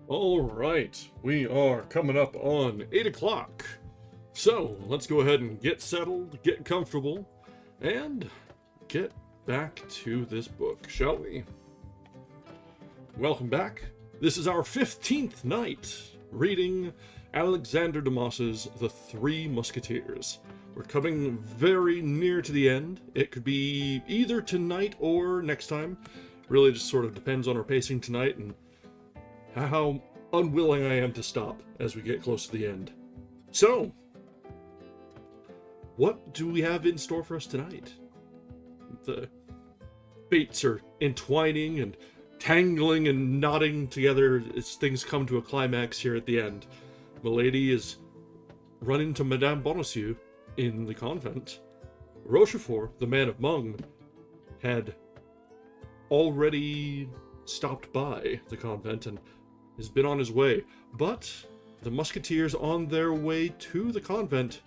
All right, we are coming up on 8 o'clock. So let's go ahead and get settled, get comfortable, and get back to this book, shall we? Welcome back. This is our 15th night reading Alexandre Dumas's The Three Musketeers. We're coming very near to the end. It could be either tonight or next time. Really just sort of depends on our pacing tonight and how unwilling I am to stop as we get close to the end. So, what do we have in store for us tonight? The fates are entwining and tangling and knotting together as things come to a climax here at the end. Milady is run into Madame Bonacieux in the convent. Rochefort, the man of Mung, had already stopped by the convent and has been on his way, but the musketeers on their way to the convent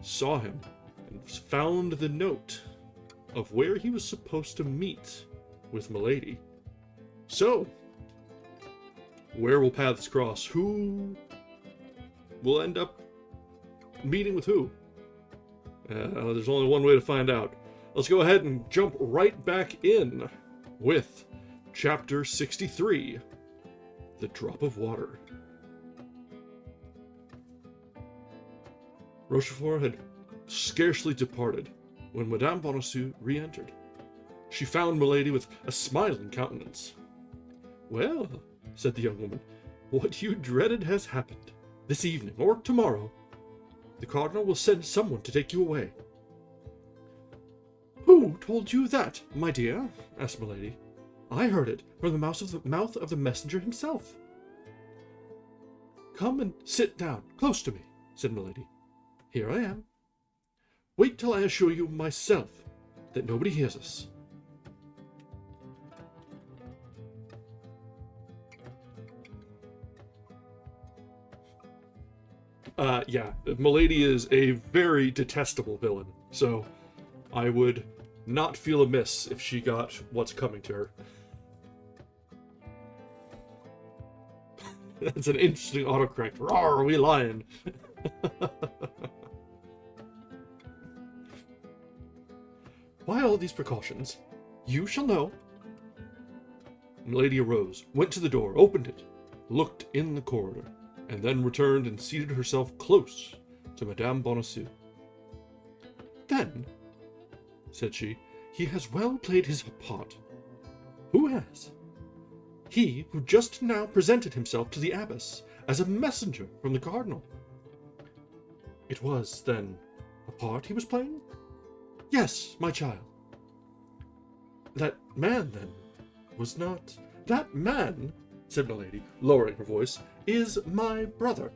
saw him and found the note of where he was supposed to meet with Milady. So, where will paths cross? Who will end up meeting with who? There's only one way to find out. Let's go ahead and jump right back in with Chapter 63, The Drop of Water. Rochefort had scarcely departed when Madame Bonacieux re-entered. She found Milady with a smiling countenance. "Well," said the young woman, "what you dreaded has happened. This evening, or tomorrow, the cardinal will send someone to take you away." "Who told you that, my dear?" asked Milady. "I heard it from the mouth of the messenger himself." "Come and sit down close to me," said Milady. "Here I am. Wait till I assure you myself that nobody hears us." Yeah, Milady is a very detestable villain, so I would not feel amiss if she got what's coming to her. That's an interesting autocorrect. Rawr, we lying. "Why all these precautions? You shall know." Milady arose, went to the door, opened it, looked in the corridor, and then returned and seated herself close to Madame Bonacieux. "Then," said she, "he has well played his part." "Who has?" "He who just now presented himself to the abbess as a messenger from the cardinal." "It was, then, a part he was playing?" "Yes, my child." "That man, then, was not—" "That man," said Milady, lowering her voice, "is my brother."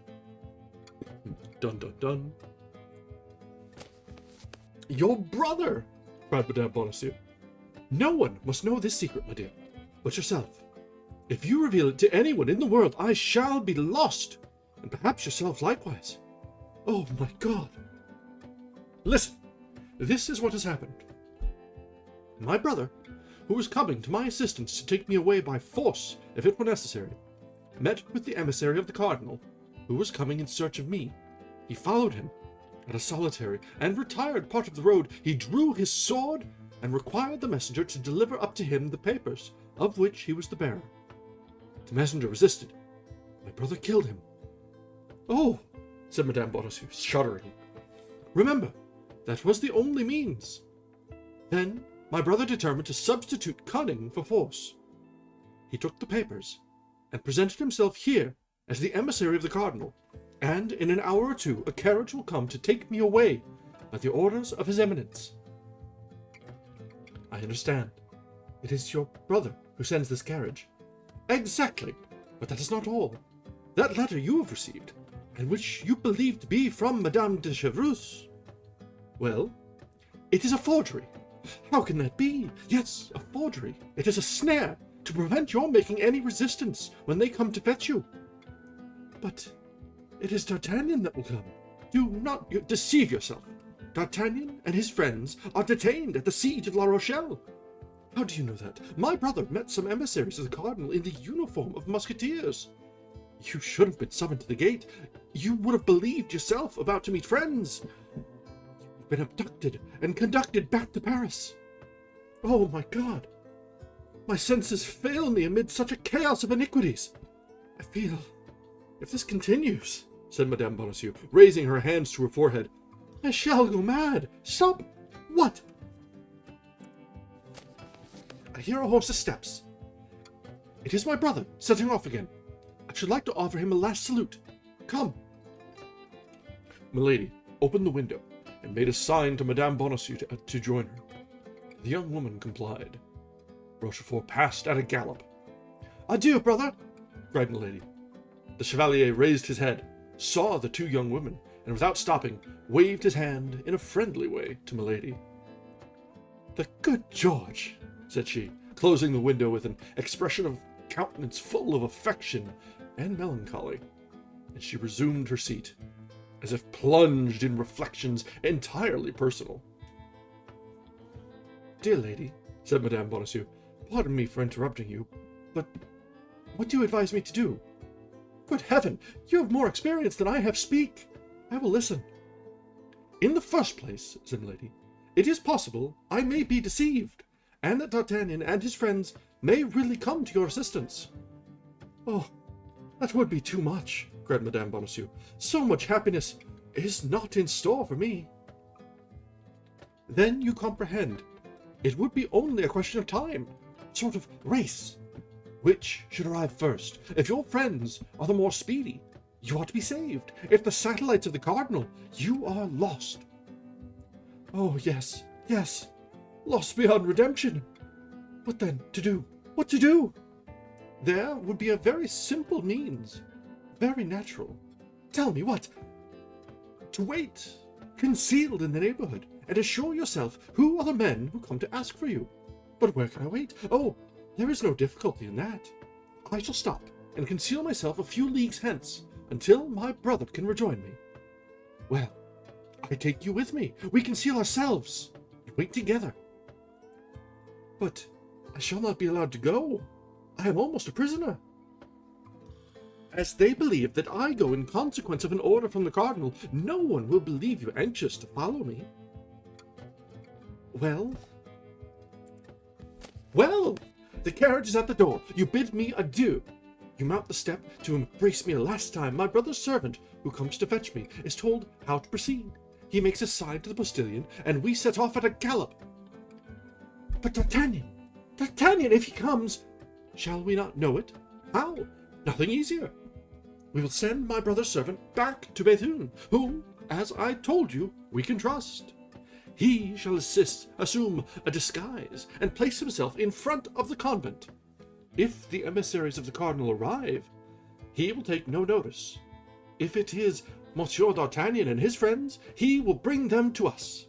Dun dun dun. "Your brother!" cried Madame Bonacieux. "No one must know this secret, my dear, but yourself. If you reveal it to anyone in the world, I shall be lost, and perhaps yourself likewise. Oh, my God! Listen, this is what has happened. My brother, who was coming to my assistance to take me away by force, if it were necessary, met with the emissary of the cardinal, who was coming in search of me. He followed him at a solitary and retired part of the road. He drew his sword and required the messenger to deliver up to him the papers, of which he was the bearer. The messenger resisted. My brother killed him." "Oh," said Madame Bonacieux, shuddering. "Remember, that was the only means. Then my brother determined to substitute cunning for force. He took the papers and presented himself here as the emissary of the cardinal, and in an hour or two a carriage will come to take me away by the orders of his eminence." "I understand. It is your brother who sends this carriage." "Exactly, but that is not all. That letter you have received, and which you believe to be from Madame de Chevreuse, well, it is a forgery." "How can that be?" "Yes, a forgery. It is a snare to prevent your making any resistance when they come to fetch you." "But it is D'Artagnan that will come." "Do not deceive yourself. D'Artagnan and his friends are detained at the siege of La Rochelle." "How do you know that?" "My brother met some emissaries of the cardinal in the uniform of musketeers." You should have been summoned to the gate. You would have believed yourself about to meet friends. You've been abducted and conducted back to Paris. Oh my God! My senses fail me amid such a chaos of iniquities. I feel, if this continues, said Madame Bonacieux, raising her hands to her forehead, I shall go mad. Stop! What? I hear a horse's steps. It is my brother, setting off again. I should like to offer him a last salute. Come. Milady opened the window and made a sign to Madame Bonacieux to join her. The young woman complied. Rochefort passed at a gallop. Adieu, brother, cried Milady. The Chevalier raised his head, saw the two young women, and without stopping, waved his hand in a friendly way to Milady. The good George, said she, closing the window with an expression of countenance full of affection and melancholy, and she resumed her seat, as if plunged in reflections entirely personal. Dear lady, said Madame Bonacieux, pardon me for interrupting you, but what do you advise me to do? Good heaven, you have more experience than I have. Speak. I will listen. In the first place, said Milady, it is possible I may be deceived, and that D'Artagnan and his friends may really come to your assistance. Oh, that would be too much, cried Madame Bonacieux. So much happiness is not in store for me. Then you comprehend. It would be only a question of time, a sort of race. Which should arrive first? If your friends are the more speedy, you ought to be saved. If the satellites of the cardinal, you are lost. Oh, yes, yes, lost beyond redemption. What then to do? What to do? There would be a very simple means, very natural. Tell me what? To wait, concealed in the neighborhood, and assure yourself who are the men who come to ask for you. But where can I wait? Oh, there is no difficulty in that. I shall stop and conceal myself a few leagues hence, until my brother can rejoin me. Well, I take you with me. We conceal ourselves and wait together. But I shall not be allowed to go. I am almost a prisoner. As they believe that I go in consequence of an order from the cardinal, no one will believe you anxious to follow me. Well, the carriage is at the door. You bid me adieu. You mount the step to embrace me a last time. My brother's servant, who comes to fetch me, is told how to proceed. He makes a sign to the postilion, and we set off at a gallop. But D'Artagnan, if he comes, shall we not know it? How? Nothing easier. We will send my brother's servant back to Bethune, whom, as I told you, we can trust. He shall assume a disguise, and place himself in front of the convent. If the emissaries of the cardinal arrive, he will take no notice. If it is Monsieur d'Artagnan and his friends, he will bring them to us.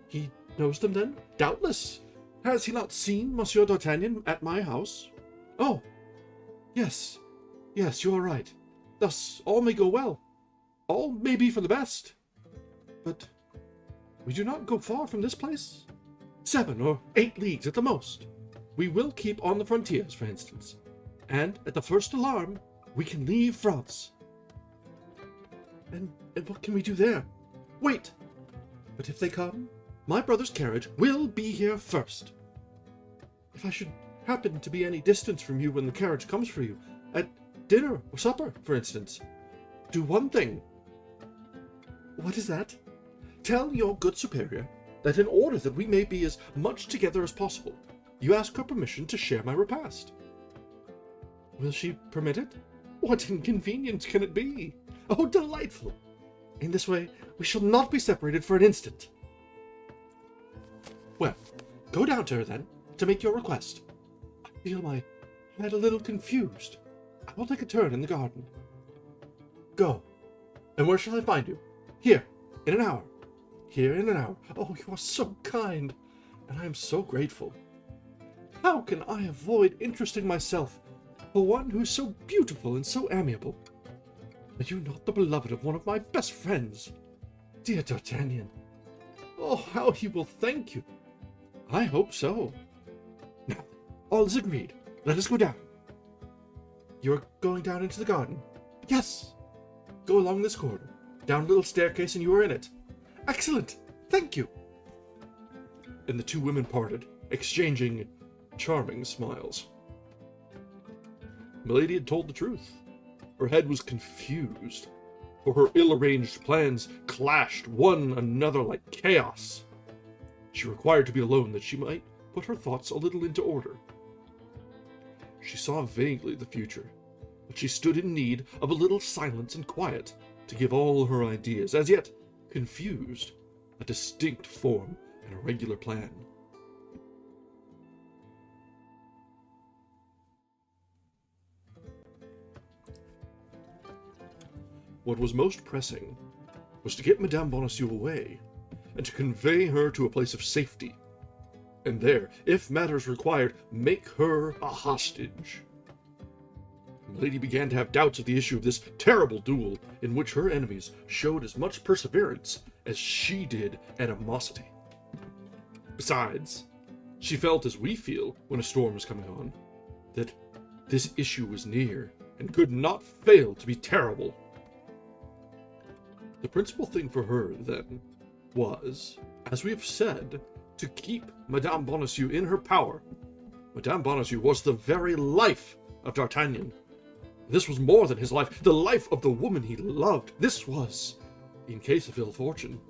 He knows them then? Doubtless. Has he not seen Monsieur d'Artagnan at my house? Oh, yes, you are right. Thus all may go well. All may be for the best. But we do not go far from this place. 7 or 8 leagues at the most. We will keep on the frontiers, for instance, and at the first alarm, we can leave France. And what can we do there? Wait! But if they come, my brother's carriage will be here first. If I should happen to be any distance from you when the carriage comes for you, at dinner or supper, for instance, do one thing. What is that? Tell your good superior that in order that we may be as much together as possible, you ask her permission to share my repast. Will she permit it? What inconvenience can it be? Oh, delightful! In this way, we shall not be separated for an instant. Well, go down to her then, to make your request. I feel my head a little confused. I will take a turn in the garden. Go. And where shall I find you? Here, in an hour. Here in an hour. Oh, you are so kind, and I am so grateful. How can I avoid interesting myself for one who is so beautiful and so amiable? Are you not the beloved of one of my best friends? Dear D'Artagnan. Oh, how he will thank you. I hope so. Now, all is agreed. Let us go down. You're going down into the garden? Yes. Go along this corridor, down a little staircase, and you are in it. Excellent. Thank you. And the two women parted, exchanging charming smiles. Milady had told the truth. Her head was confused, for her ill-arranged plans clashed one another like chaos. She required to be alone that she might put her thoughts a little into order. She saw vaguely the future, but she stood in need of a little silence and quiet to give all her ideas, as yet confused, a distinct form and a regular plan. What was most pressing was to get Madame Bonacieux away, and to convey her to a place of safety, and there, if matters required, make her a hostage. Milady began to have doubts of the issue of this terrible duel, in which her enemies showed as much perseverance as she did animosity. Besides, she felt as we feel when a storm is coming on, that this issue was near, and could not fail to be terrible. The principal thing for her, then, was, as we have said, to keep Madame Bonacieux in her power. Madame Bonacieux was the very life of D'Artagnan. This was more than his life, the life of the woman he loved. This was, in case of ill fortune,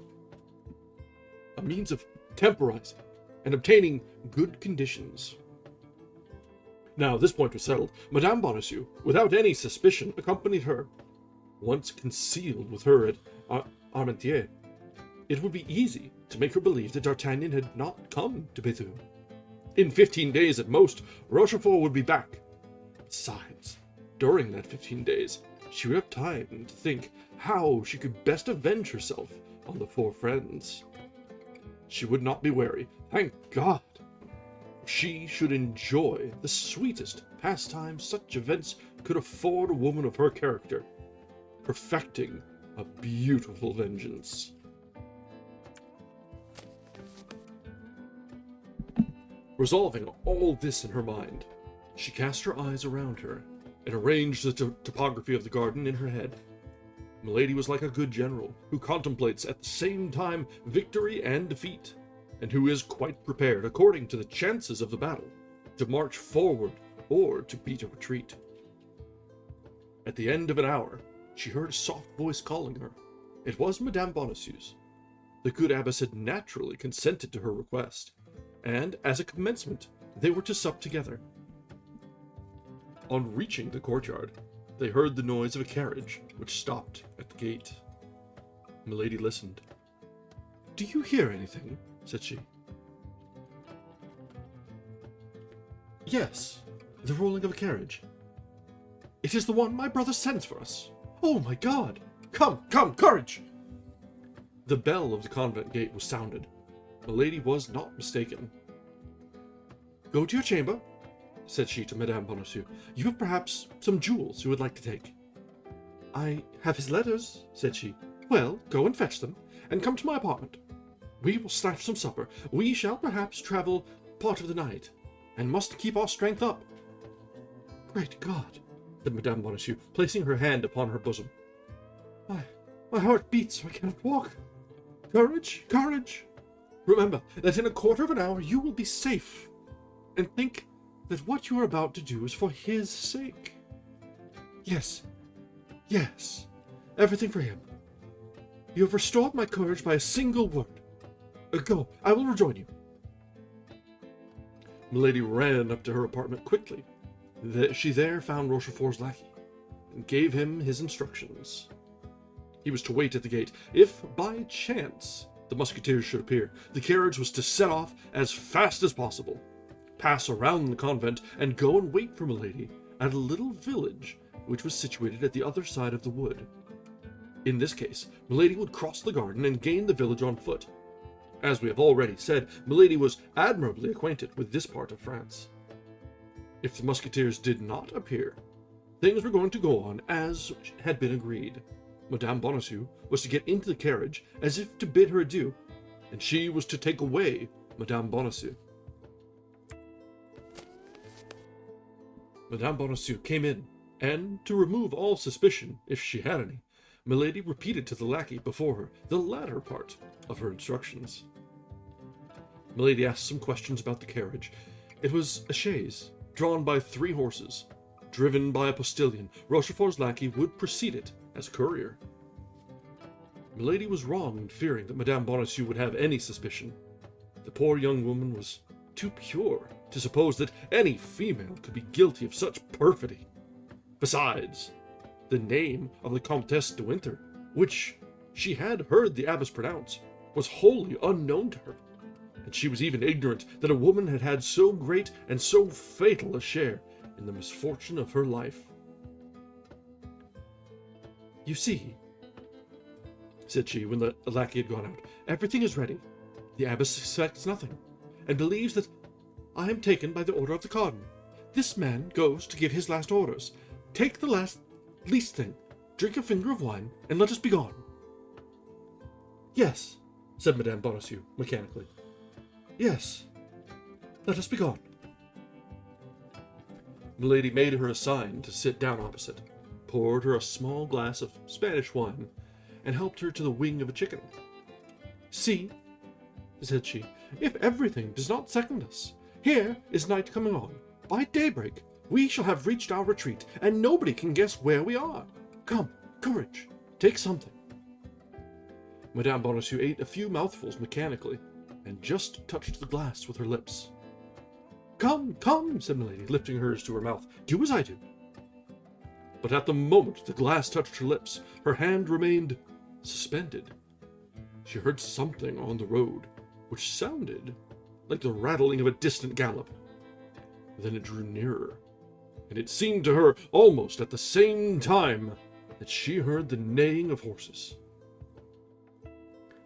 a means of temporizing and obtaining good conditions. Now, this point was settled. Madame Bonacieux, without any suspicion, accompanied her. Once concealed with her at Armentières, it would be easy to make her believe that D'Artagnan had not come to Béthune. In 15 days at most, Rochefort would be back. Besides, during that 15 days, she would have time to think how she could best avenge herself on the four friends. She would not be wary, thank God. She should enjoy the sweetest pastime such events could afford a woman of her character, perfecting a beautiful vengeance. Resolving all this in her mind, she cast her eyes around her, and arranged the topography of the garden in her head. Milady was like a good general, who contemplates at the same time victory and defeat, and who is quite prepared, according to the chances of the battle, to march forward or to beat a retreat. At the end of an hour, she heard a soft voice calling her. It was Madame Bonacieux's. The good abbess had naturally consented to her request, and, as a commencement, they were to sup together. On reaching the courtyard, they heard the noise of a carriage, which stopped at the gate. Milady listened. "Do you hear anything?" said she. "Yes, the rolling of a carriage. It is the one my brother sends for us. Oh my God! Come, come, courage!" The bell of the convent gate was sounded. Milady was not mistaken. "Go to your chamber," said she to Madame Bonacieux. "You have perhaps some jewels you would like to take." "I have his letters," said she. "Well, go and fetch them, and come to my apartment. We will snatch some supper. We shall perhaps travel part of the night, and must keep our strength up." "Great God!" said Madame Bonacieux, placing her hand upon her bosom. My heart beats so I cannot walk. Courage, courage! Remember that in a quarter of an hour you will be safe, and think that what you are about to do is for his sake. Yes, yes, everything for him. You have restored my courage by a single word. Go, I will rejoin you." Milady ran up to her apartment quickly. She there found Rochefort's lackey, and gave him his instructions. He was to wait at the gate. If, by chance, the Musketeers should appear, the carriage was to set off as fast as possible, pass around the convent, and go and wait for Milady at a little village which was situated at the other side of the wood. In this case, Milady would cross the garden and gain the village on foot. As we have already said, Milady was admirably acquainted with this part of France. If the Musketeers did not appear, things were going to go on as had been agreed. Madame Bonacieux was to get into the carriage as if to bid her adieu, and she was to take away Madame Bonacieux. Madame Bonacieux came in And to remove all suspicion, if she had any, Milady repeated to the lackey before her the latter part of her instructions. Milady asked some questions about the carriage. It was a chaise, drawn by 3 horses. Driven by a postilion, Rochefort's lackey would precede it as courier. Milady was wrong in fearing that Madame Bonacieux would have any suspicion. The poor young woman was too pure to suppose that any female could be guilty of such perfidy. Besides, the name of the Comtesse de Winter, which she had heard the abbess pronounce, was wholly unknown to her, and she was even ignorant that a woman had had so great and so fatal a share in the misfortune of her life. "You see," said she, when the lackey had gone out, "everything is ready. The abbess suspects nothing, and believes that I am taken by the order of the cardinal. This man goes to give his last orders. Take the least thing, drink a finger of wine, and let us be gone." "Yes," said Madame Bonacieux, mechanically. "Yes, let us be gone." Milady made her a sign to sit down opposite, poured her a small glass of Spanish wine, and helped her to the wing of a chicken. "See," said she, "if everything does not second us. Here is night coming on. By daybreak we shall have reached our retreat, and nobody can guess where we are. Come, courage, take something." Madame Bonacieux ate a few mouthfuls mechanically, and just touched the glass with her lips. "Come, come," said Milady, lifting hers to her mouth. "Do as I do." But at the moment the glass touched her lips, her hand remained suspended. She heard something on the road, which sounded like the rattling of a distant gallop. Then it drew nearer, and it seemed to her almost at the same time that she heard the neighing of horses.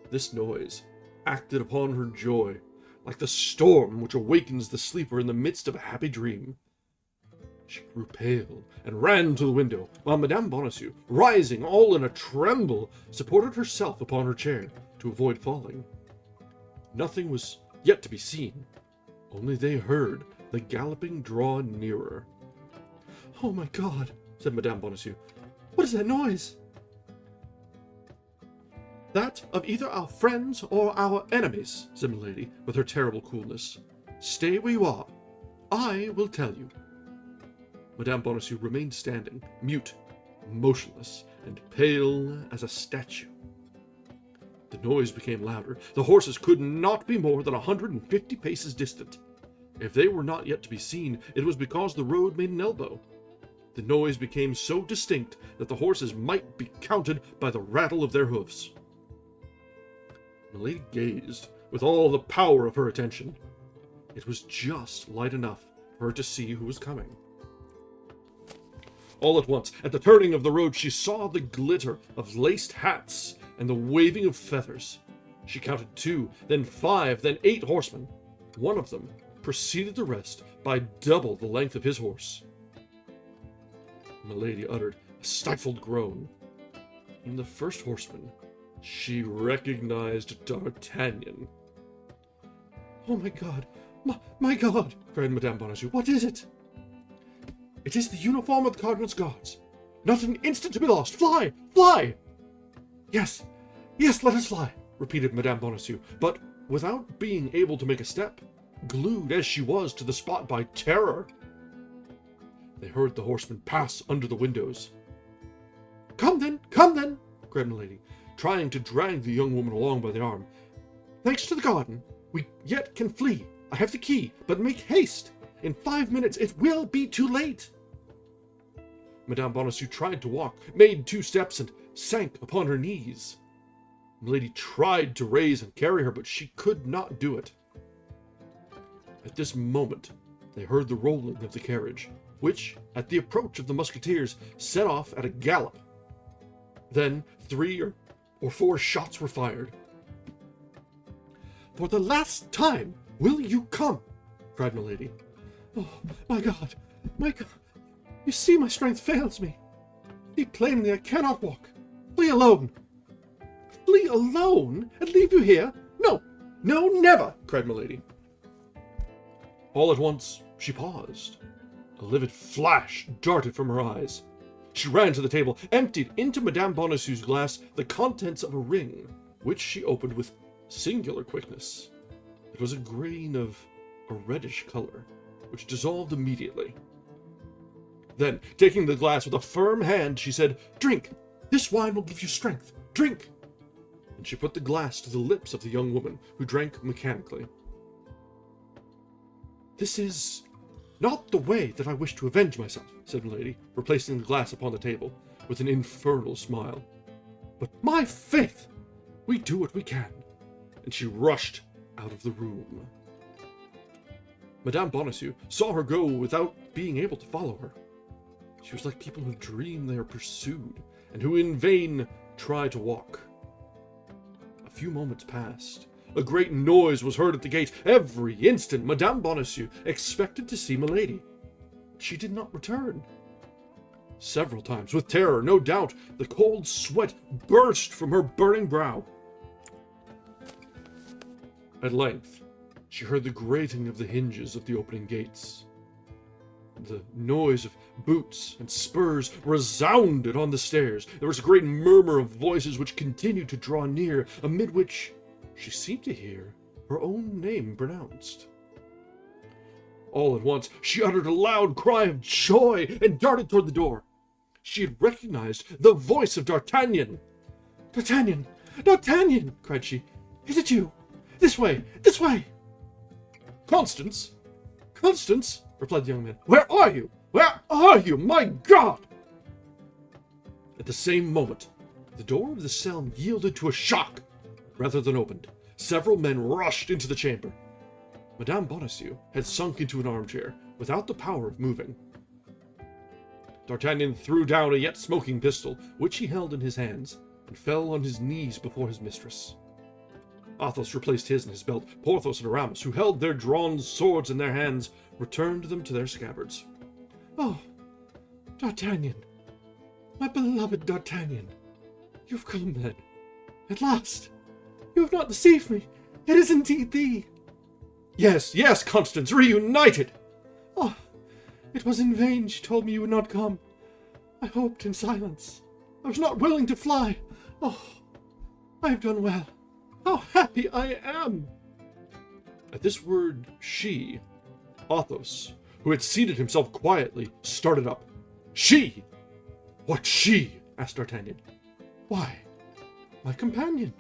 This noise acted upon her joy, like the storm which awakens the sleeper in the midst of a happy dream. She grew pale and ran to the window, while Madame Bonacieux, rising all in a tremble, supported herself upon her chair to avoid falling. Nothing was yet to be seen, only they heard the galloping draw nearer. "Oh, my God!" said Madame Bonacieux. "What is that noise?" "That of either our friends or our enemies," said Milady, with her terrible coolness. "Stay where you are. I will tell you." Madame Bonacieux remained standing, mute, motionless, and pale as a statue. The noise became louder. The horses could not be more than 150 paces distant. If they were not yet to be seen, it was because the road made an elbow. The noise became so distinct that the horses might be counted by the rattle of their hoofs. Milady gazed with all the power of her attention. It was just light enough for her to see who was coming. All at once, at the turning of the road, she saw the glitter of laced hats and the waving of feathers. She counted 2, then 5, then 8 horsemen. One of them preceded the rest by double the length of his horse. Milady uttered a stifled groan. In the first horseman, she recognized D'Artagnan. "Oh, my God! My God!" cried Madame Bonacieux. "What is it?" "It is the uniform of the cardinal's guards. Not an instant to be lost. Fly! Fly!" "Yes, yes, let us fly," repeated Madame Bonacieux, but without being able to make a step, glued as she was to the spot by terror. They heard the horsemen pass under the windows. Come then, cried Milady, trying to drag the young woman along by the arm. "Thanks to the garden, we yet can flee. I have the key, but make haste. In 5 minutes it will be too late." Madame Bonacieux tried to walk, made 2 steps, and sank upon her knees. Milady tried to raise and carry her, but she could not do it. At this moment, they heard the rolling of the carriage, which, at the approach of the Musketeers, set off at a gallop. Then 3 or 4 shots were fired. "For the last time, will you come?" cried Milady. "Oh, my God, my God! You see my strength fails me. See plainly I cannot walk. Flee alone." "Flee alone? And leave you here? No, no, never!" cried Milady. All at once she paused, A livid flash darted from her eyes. She ran to the table, emptied into Madame Bonacieux's glass the contents of a ring, which she opened with singular quickness. It was a grain of a reddish color, which dissolved immediately. Then, taking the glass with a firm hand, she said, "Drink! This wine will give you strength. Drink!" And she put the glass to the lips of the young woman, who drank mechanically. "This is not the way that I wish to avenge myself," said Milady, replacing the glass upon the table, with an infernal smile. "But my faith! We do what we can." And she rushed out of the room. Madame Bonacieux saw her go without being able to follow her. She was like people who dream they are pursued, and who in vain try to walk. A few moments passed. A great noise was heard at the gate. Every instant Madame Bonacieux expected to see Milady. She did not return. Several times, with terror, no doubt, the cold sweat burst from her burning brow. At length, she heard the grating of the hinges of the opening gates. The noise of boots and spurs resounded on the stairs. There was a great murmur of voices which continued to draw near, amid which she seemed to hear her own name pronounced. All at once, she uttered a loud cry of joy and darted toward the door. She had recognized the voice of D'Artagnan. "D'Artagnan! D'Artagnan!" cried she. "Is it you? This way! This way!" "Constance! Constance!" replied the young man. "Where are you? Where are you? My God!" At the same moment, the door of the cell yielded to a shock rather than opened. Several men rushed into the chamber. Madame Bonacieux had sunk into an armchair, without the power of moving. D'Artagnan threw down a yet smoking pistol, which he held in his hands, and fell on his knees before his mistress. Athos replaced his in his belt. Porthos and Aramis, who held their drawn swords in their hands, returned them to their scabbards. "Oh, D'Artagnan, my beloved D'Artagnan, you've come then. At last! You have not deceived me. It is indeed thee." "Yes, yes, Constance, reunited!" "Oh, it was in vain she told me you would not come. I hoped in silence. I was not willing to fly. Oh, I have done well. How happy I am!" At this word, she, Athos, who had seated himself quietly, started up. "She? What she?" asked D'Artagnan. "Why, my companion.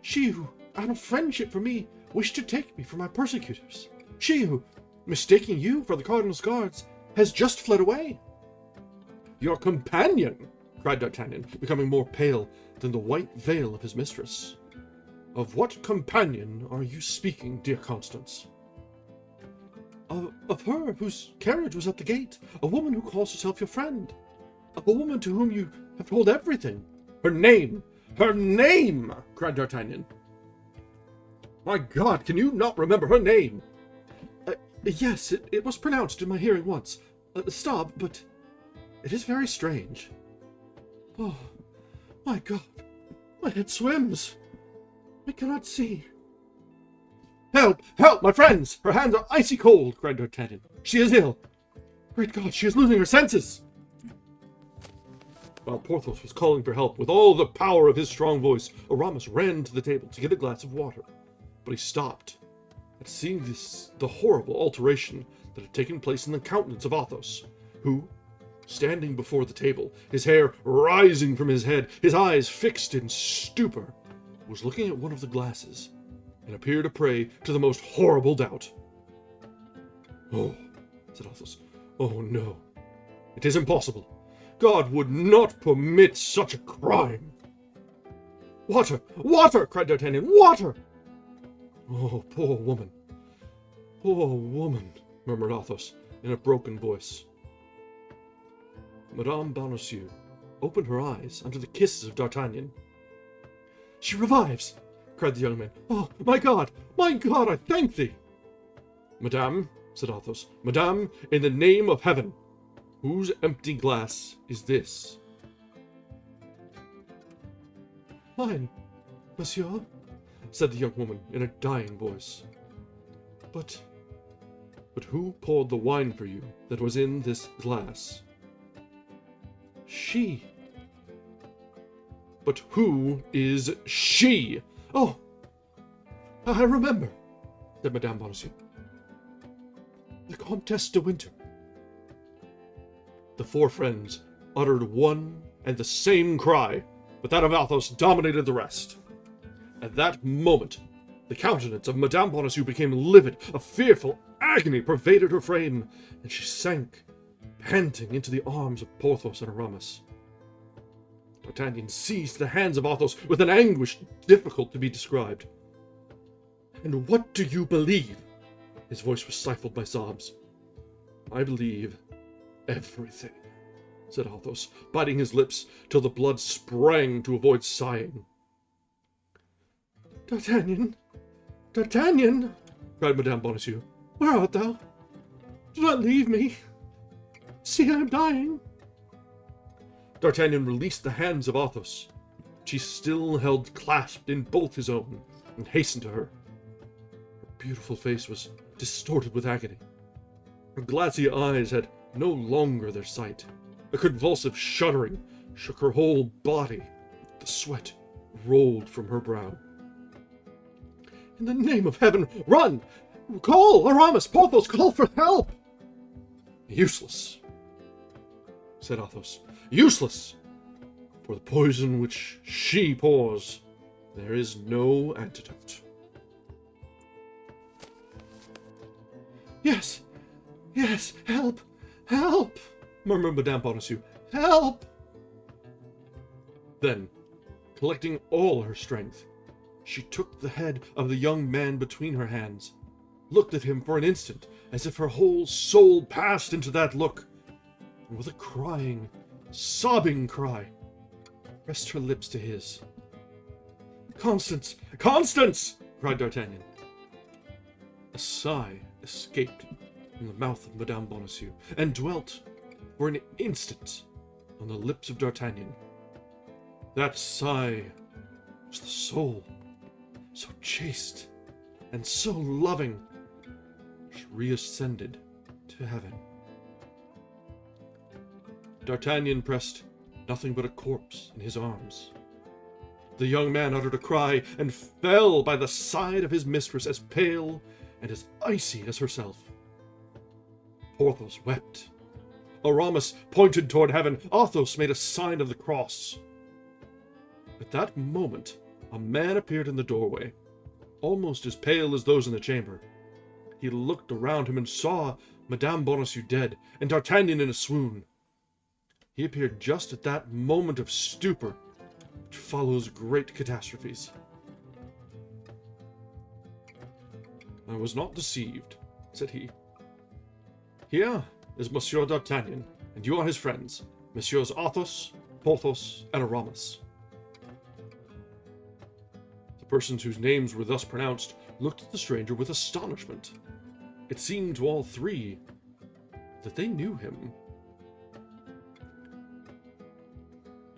She who, out of friendship for me, wished to take me from my persecutors. She who, mistaking you for the cardinal's guards, has just fled away." "Your companion!" cried D'Artagnan, becoming more pale than the white veil of his mistress. "Of what companion are you speaking, dear Constance?" Of her whose carriage was at the gate, a woman who calls herself your friend, a woman to whom you have told everything." "Her name! Her name!" cried D'Artagnan. "My God, can you not remember her name?" Yes, it was pronounced in my hearing once. Stop, but it is very strange. Oh, my God, my head swims. I cannot see." "Help! Help, my friends! Her hands are icy cold!" cried D'Artagnan. "She is ill! Great God, she is losing her senses!" While Porthos was calling for help with all the power of his strong voice, Aramis ran to the table to get a glass of water. But he stopped at seeing the horrible alteration that had taken place in the countenance of Athos, who, standing before the table, his hair rising from his head, his eyes fixed in stupor, was looking at one of the glasses, and appeared a prey to the most horrible doubt. "Oh," said Athos, "oh no, it is impossible. God would not permit such a crime." "Water! Water!" cried D'Artagnan. "Water!" "Oh, poor woman! Poor woman!" murmured Athos in a broken voice. Madame Bonacieux opened her eyes under the kisses of D'Artagnan. "She revives!" cried the young man. "Oh, my God! My God, I thank thee!" "Madame," said Athos, "Madame, in the name of heaven, whose empty glass is this?" "Mine, monsieur," said the young woman in a dying voice. But But who poured the wine for you that was in this glass? She. But who is she? Oh, I remember, said Madame Bonacieux. The Comtesse de Winter. The four friends uttered one and the same cry, but that of Athos dominated the rest. At that moment, the countenance of Madame Bonacieux became livid. A fearful agony pervaded her frame, and she sank, panting, into the arms of Porthos and Aramis. D'Artagnan seized the hands of Athos with an anguish difficult to be described. "And what do you believe?" His voice was stifled by sobs. "I believe everything," said Athos, biting his lips till the blood sprang to avoid sighing. "D'Artagnan! D'Artagnan!" cried Madame Bonacieux. "Where art thou? Do not leave me. See, I am dying." D'Artagnan released the hands of Athos, which he still held clasped in both his own, and hastened to her. Her beautiful face was distorted with agony. Her glassy eyes had no longer their sight. A convulsive shuddering shook her whole body. The sweat rolled from her brow. "In the name of heaven, run! Call! Aramis! Porthos! Call for help!" "Useless," said Athos. "Useless! For the poison which she pours, there is no antidote." Yes, help! Help!" murmured Madame Bonacieux. "Help!" Then, collecting all her strength, she took the head of the young man between her hands, looked at him for an instant as if her whole soul passed into that look, and with a crying, sobbing cry, pressed her lips to his. "Constance! Constance!" cried D'Artagnan. A sigh escaped from the mouth of Madame Bonacieux, and dwelt for an instant on the lips of D'Artagnan. That sigh was the soul, so chaste and so loving, she reascended to heaven. D'Artagnan pressed nothing but a corpse in his arms. The young man uttered a cry, and fell by the side of his mistress, as pale and as icy as herself. Porthos wept. Aramis pointed toward heaven. Athos made a sign of the cross. At that moment, a man appeared in the doorway, almost as pale as those in the chamber. He looked around him and saw Madame Bonacieux dead, and D'Artagnan in a swoon. He appeared just at that moment of stupor which follows great catastrophes. "I was not deceived," said he. "Here is Monsieur d'Artagnan, and you are his friends, Messieurs Athos, Porthos, and Aramis." The persons whose names were thus pronounced looked at the stranger with astonishment. It seemed to all three that they knew him.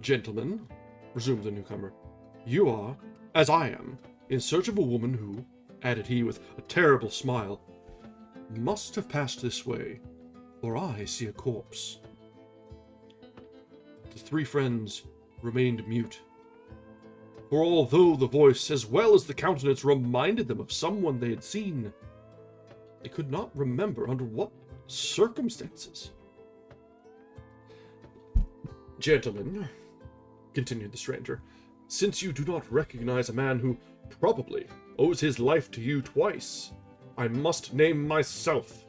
"Gentlemen," resumed the newcomer, "you are, as I am, in search of a woman who," added he with a terrible smile, "must have passed this way, for I see a corpse." The three friends remained mute, for although the voice as well as the countenance reminded them of someone they had seen, they could not remember under what circumstances. "Gentlemen," continued the stranger, "since you do not recognize a man who probably owes his life to you twice, I must name myself.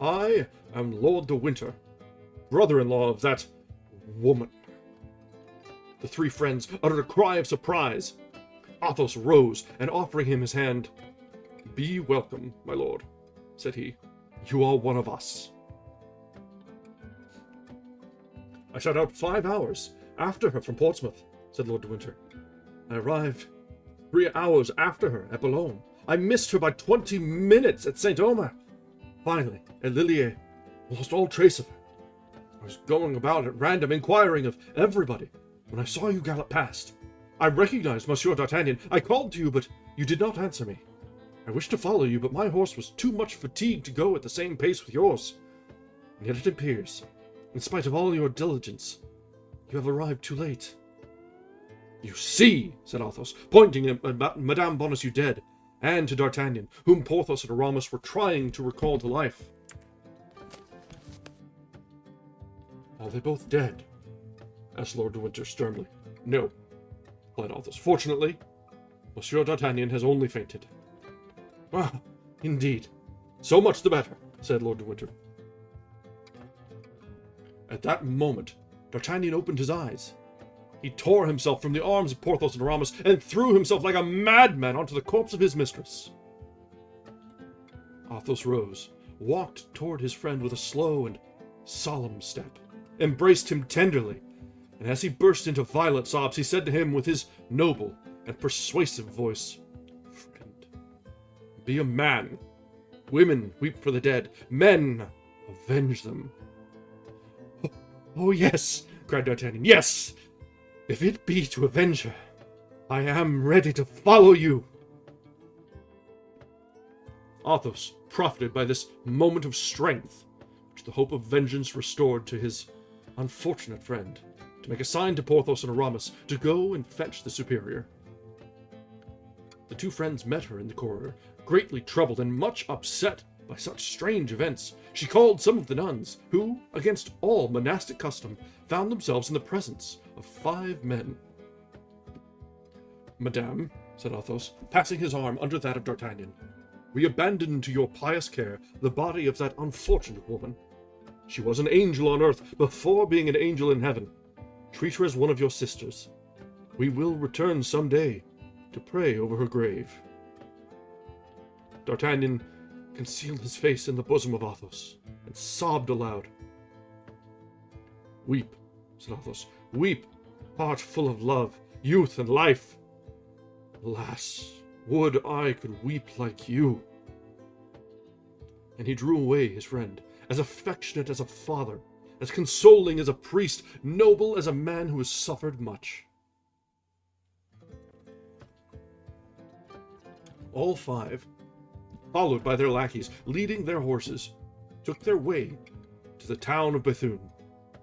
I am Lord de Winter, brother-in-law of that woman." The three friends uttered a cry of surprise. Athos rose, and offering him his hand, "Be welcome, my lord," said he. "You are one of us." "I set out 5 hours after her from Portsmouth," said Lord de Winter. "I arrived 3 hours after her at Boulogne. I missed her by 20 minutes at Saint Omer. Finally, at Lilliers, lost all trace of her. I was going about at random, inquiring of everybody, when I saw you gallop past. I recognized Monsieur d'Artagnan. I called to you, but you did not answer me. I wished to follow you, but my horse was too much fatigued to go at the same pace with yours. And yet it appears, in spite of all your diligence, you have arrived too late. You see, said Athos, pointing at Madame Bonacieux dead, and to D'Artagnan, whom Porthos and Aramis were trying to recall to life. Are they both dead? Asked Lord de Winter sternly. No, replied Athos. Fortunately, Monsieur D'Artagnan has only fainted. Ah, indeed. So much the better, said Lord de Winter. At that moment, D'Artagnan opened his eyes. He tore himself from the arms of Porthos and Aramis and threw himself like a madman onto the corpse of his mistress. Athos rose, walked toward his friend with a slow and solemn step, embraced him tenderly, and as he burst into violent sobs, he said to him with his noble and persuasive voice, "Friend, be a man. Women weep for the dead. Men avenge them." Oh yes, cried D'Artagnan, yes! If it be to avenge her, I am ready to follow you. Athos profited by this moment of strength, which the hope of vengeance restored to his unfortunate friend, to make a sign to Porthos and Aramis to go and fetch the superior. The two friends met her in the corridor, greatly troubled and much upset by such strange events. She called some of the nuns, who, against all monastic custom, found themselves in the presence of 5 men. Madame, said Athos, passing his arm under that of D'Artagnan, we abandon to your pious care the body of that unfortunate woman. She was an angel on earth before being an angel in heaven. Treat her as one of your sisters. We will return some day to pray over her grave. D'Artagnan concealed his face in the bosom of Athos and sobbed aloud. Weep, said Athos, weep, heart full of love, youth, and life. Alas, would I could weep like you. And he drew away his friend, as affectionate as a father, as consoling as a priest, noble as a man who has suffered much. All 5, followed by their lackeys, leading their horses, took their way to the town of Bethune,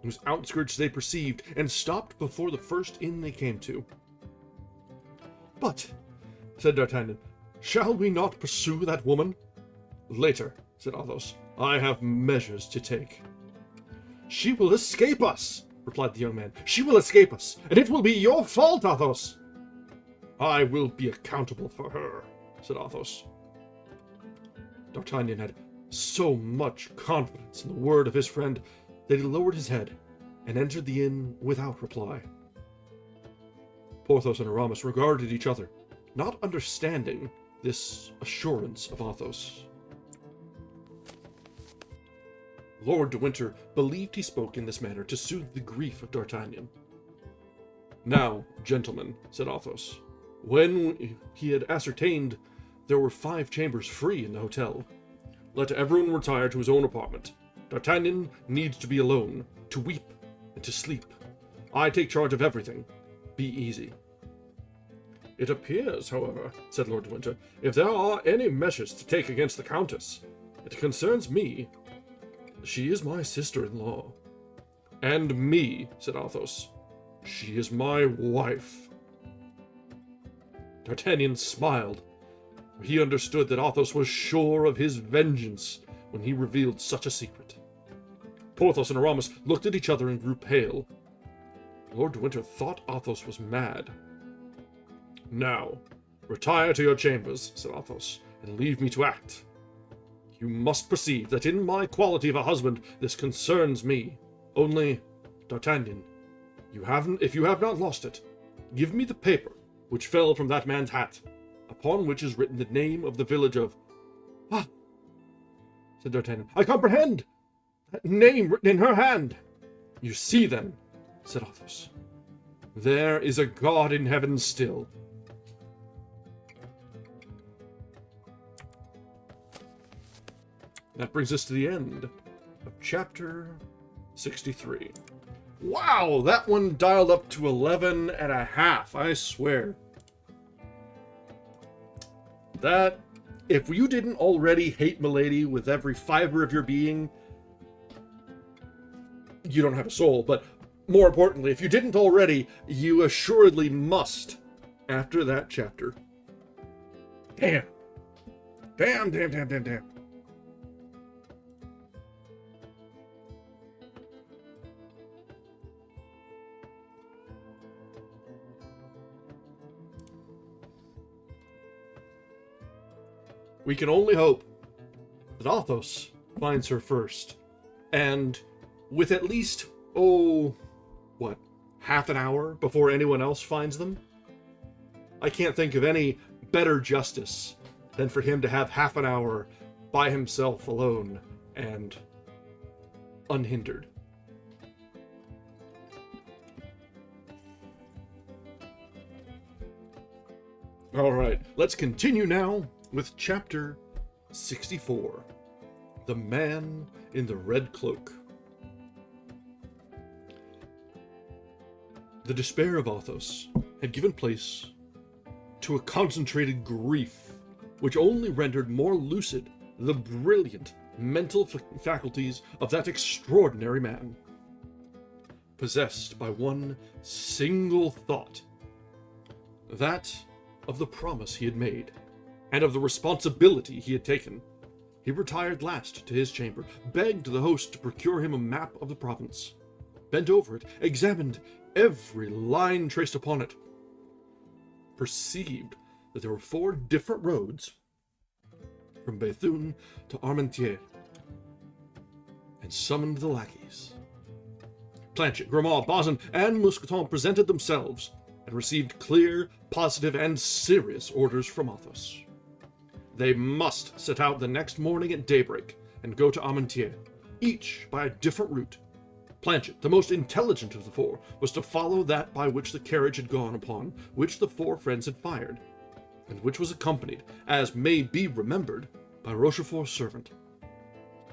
whose outskirts they perceived, and stopped before the first inn they came to. But, said D'Artagnan, shall we not pursue that woman? Later, said Athos, I have measures to take. She will escape us, replied the young man. She will escape us, and it will be your fault, Athos. I will be accountable for her, said Athos. D'Artagnan had so much confidence in the word of his friend that he lowered his head and entered the inn without reply. Porthos and Aramis regarded each other, not understanding this assurance of Athos. Lord de Winter believed he spoke in this manner to soothe the grief of D'Artagnan. Now, gentlemen, said Athos, when he had ascertained there were 5 chambers free in the hotel, let everyone retire to his own apartment. D'Artagnan needs to be alone, to weep and to sleep. I take charge of everything. Be easy. It appears, however, said Lord de Winter, if there are any measures to take against the Countess, it concerns me. She is my sister-in-law. And me, said Athos. She is my wife. D'Artagnan smiled. He understood that Athos was sure of his vengeance when he revealed such a secret. Porthos and Aramis looked at each other and grew pale. Lord de Winter thought Athos was mad. Now, retire to your chambers, said Athos, and leave me to act. You must perceive that in my quality of a husband this concerns me. Only, D'Artagnan, if you have not lost it, give me the paper which fell from that man's hat, upon which is written the name of the village of... Ah, said D'Artagnan, I comprehend! That name written in her hand! You see, then, said Athos, there is a God in heaven still. That brings us to the end of chapter 63. Wow, that one dialed up to 11.5, I swear. That If you didn't already hate Milady with every fiber of your being, you don't have a soul. But more importantly, if you didn't already, you assuredly must after that chapter. Damn. Damn. We can only hope that Athos finds her first. And with at least, half an hour before anyone else finds them? I can't think of any better justice than for him to have half an hour by himself alone and unhindered. All right, let's continue now with chapter 64, The Man in the Red Cloak. The despair of Athos had given place to a concentrated grief, which only rendered more lucid the brilliant mental faculties of that extraordinary man. Possessed by one single thought, that of the promise he had made, and of the responsibility he had taken, he retired last to his chamber, begged the host to procure him a map of the province, bent over it, examined every line traced upon it, perceived that there were 4 different roads from Bethune to Armentières, and summoned the lackeys. Planchet, Grimaud, Bazin, and Mousqueton presented themselves, and received clear, positive, and serious orders from Athos. They must set out the next morning at daybreak and go to Armentières, each by a different route. Planchet, the most intelligent of the 4, was to follow that by which the carriage had gone upon which the 4 friends had fired, and which was accompanied, as may be remembered, by Rochefort's servant.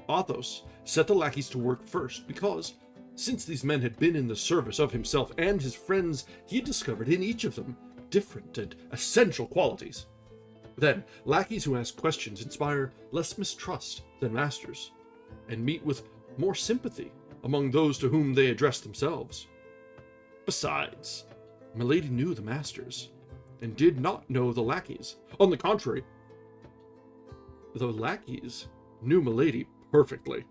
Athos set the lackeys to work first, because, since these men had been in the service of himself and his friends, he had discovered in each of them different and essential qualities. Then, lackeys who ask questions inspire less mistrust than masters, and meet with more sympathy among those to whom they address themselves. Besides, Milady knew the masters, and did not know the lackeys. On the contrary, the lackeys knew Milady perfectly.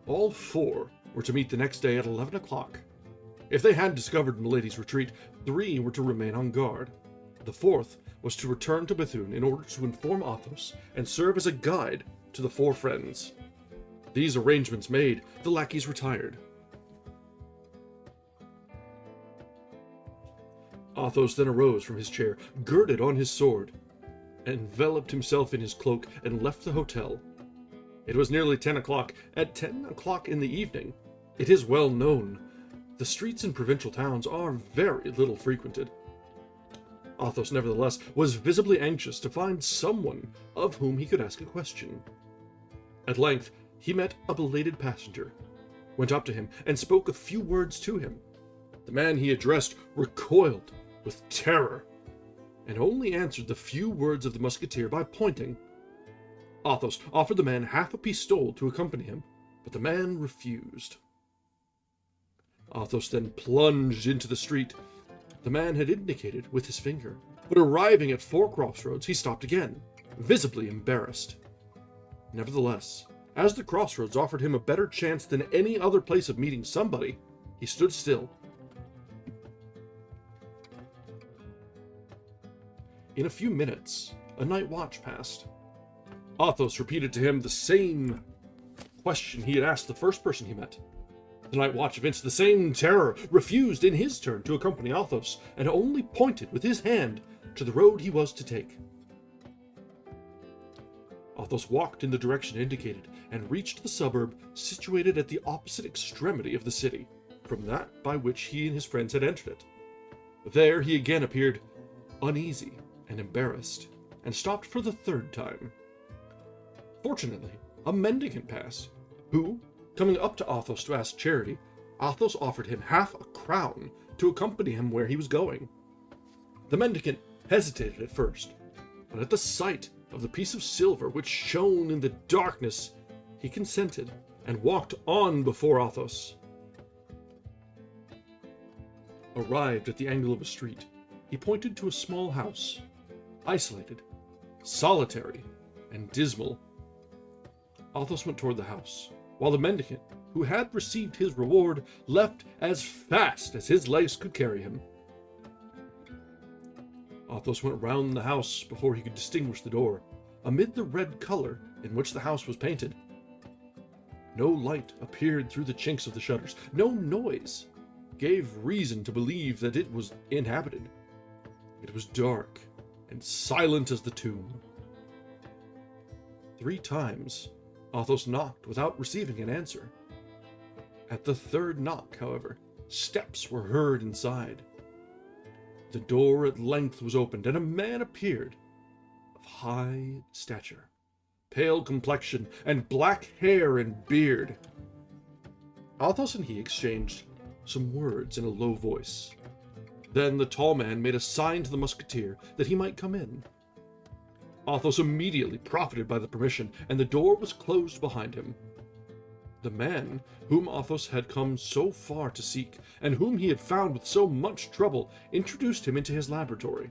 All 4 were to meet the next day at 11 o'clock. If they had discovered Milady's retreat, 3 were to remain on guard. The 4th was to return to Bethune in order to inform Athos and serve as a guide to the 4 friends. These arrangements made, the lackeys retired. Athos then arose from his chair, girded on his sword, enveloped himself in his cloak, and left the hotel. It was nearly 10 o'clock. At 10 o'clock in the evening, it is well known, the streets in provincial towns are very little frequented. Athos, nevertheless, was visibly anxious to find someone of whom he could ask a question. At length, he met a belated passenger, went up to him, and spoke a few words to him. The man he addressed recoiled with terror, and only answered the few words of the musketeer by pointing. Athos offered the man half a pistole to accompany him, but the man refused. Athos then plunged into the street the man had indicated with his finger, but arriving at 4 crossroads, he stopped again, visibly embarrassed. Nevertheless, as the crossroads offered him a better chance than any other place of meeting somebody, he stood still. In a few minutes, a night watch passed. Athos repeated to him the same question he had asked the first person he met. The night watch, evinced the same terror, refused in his turn to accompany Athos, and only pointed with his hand to the road he was to take. Athos walked in the direction indicated, and reached the suburb situated at the opposite extremity of the city, from that by which he and his friends had entered it. There he again appeared uneasy and embarrassed, and stopped for the 3rd time. Fortunately, a mendicant passed, who, coming up to Athos to ask charity, Athos offered him half a crown to accompany him where he was going. The mendicant hesitated at first, but at the sight of the piece of silver which shone in the darkness, he consented and walked on before Athos. Arrived at the angle of a street, he pointed to a small house, isolated, solitary, and dismal. Athos went toward the house, while the mendicant, who had received his reward, left as fast as his legs could carry him. Athos went round the house before he could distinguish the door, amid the red color in which the house was painted. No light appeared through the chinks of the shutters. No noise gave reason to believe that it was inhabited. It was dark and silent as the tomb. 3 times Athos knocked without receiving an answer. At the 3rd knock, however, steps were heard inside. The door at length was opened, and a man appeared, of high stature, pale complexion, and black hair and beard. Athos and he exchanged some words in a low voice. Then the tall man made a sign to the musketeer that he might come in. Athos immediately profited by the permission, and the door was closed behind him. The man whom Athos had come so far to seek, and whom he had found with so much trouble, introduced him into his laboratory,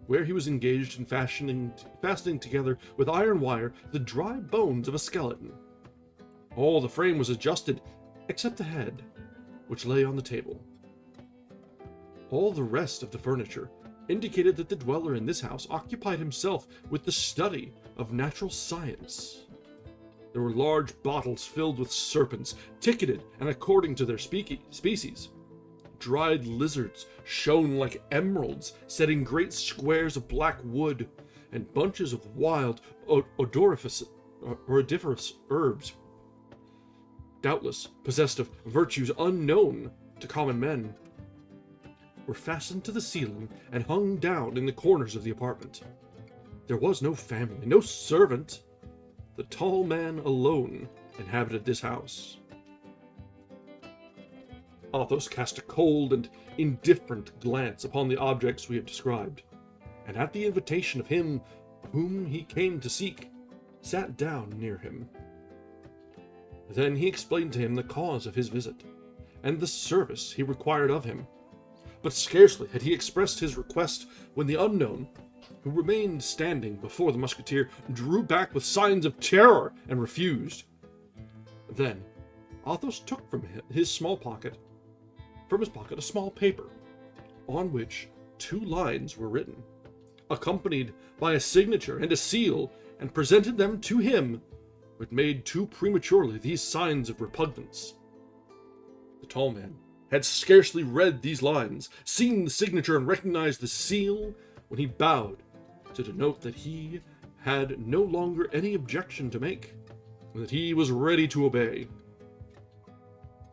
where he was engaged in fastening together with iron wire the dry bones of a skeleton. All the frame was adjusted, except the head, which lay on the table. All the rest of the furniture indicated that the dweller in this house occupied himself with the study of natural science. There were large bottles filled with serpents, ticketed and according to their species. Dried lizards shone like emeralds, set in great squares of black wood, and bunches of wild, odoriferous herbs, doubtless possessed of virtues unknown to common men, were fastened to the ceiling and hung down in the corners of the apartment. There was no family, no servant. The tall man alone inhabited this house. Athos cast a cold and indifferent glance upon the objects we have described, and at the invitation of him whom he came to seek, sat down near him. Then he explained to him the cause of his visit, and the service he required of him. But scarcely had he expressed his request when the unknown, who remained standing before the musketeer, drew back with signs of terror and refused. Then Athos took from his pocket a small paper, on which 2 lines were written, accompanied by a signature and a seal, and presented them to him, who had made too prematurely these signs of repugnance. The tall man had scarcely read these lines, seen the signature, and recognized the seal, when he bowed to denote that he had no longer any objection to make, and that he was ready to obey.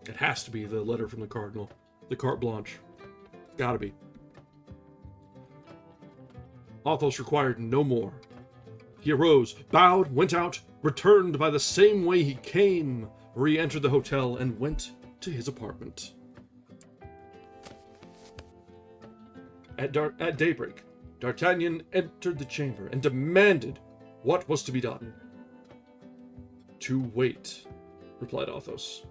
It has to be the letter from the cardinal, the carte blanche. Gotta be. Athos required no more. He arose, bowed, went out, returned by the same way he came, re-entered the hotel, and went to his apartment. At daybreak, D'Artagnan entered the chamber and demanded what was to be done. "To wait," replied Athos.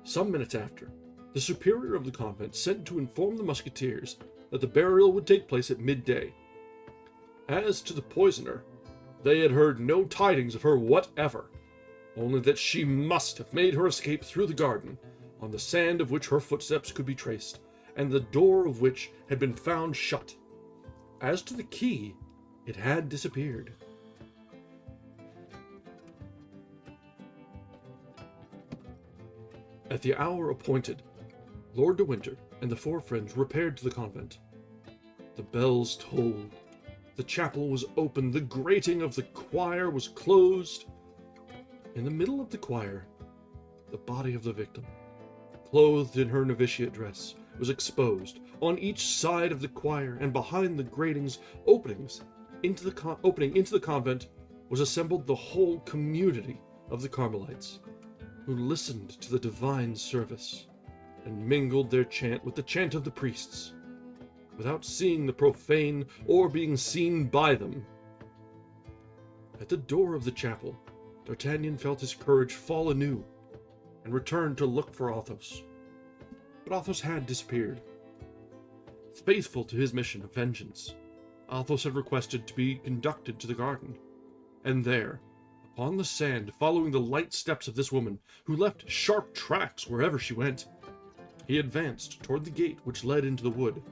Some minutes after, the superior of the convent sent to inform the musketeers that the burial would take place at midday. As to the poisoner, they had heard no tidings of her whatever, only that she must have made her escape through the garden, on the sand of which her footsteps could be traced, and the door of which had been found shut. As to the key, it had disappeared. At the hour appointed, Lord de Winter and the 4 friends repaired to the convent. The bells tolled, the chapel was open, the grating of the choir was closed. In the middle of the choir, the body of the victim, clothed in her novitiate dress, was exposed. On each side of the choir and behind the gratings opening into the convent was assembled the whole community of the Carmelites, who listened to the divine service and mingled their chant with the chant of the priests. without seeing the profane or being seen by them. At the door of the chapel, D'Artagnan felt his courage fall anew, and returned to look for Athos. But Athos had disappeared. Faithful to his mission of vengeance, Athos had requested to be conducted to the garden, and there, upon the sand, following the light steps of this woman, who left sharp tracks wherever she went, he advanced toward the gate which led into the wood.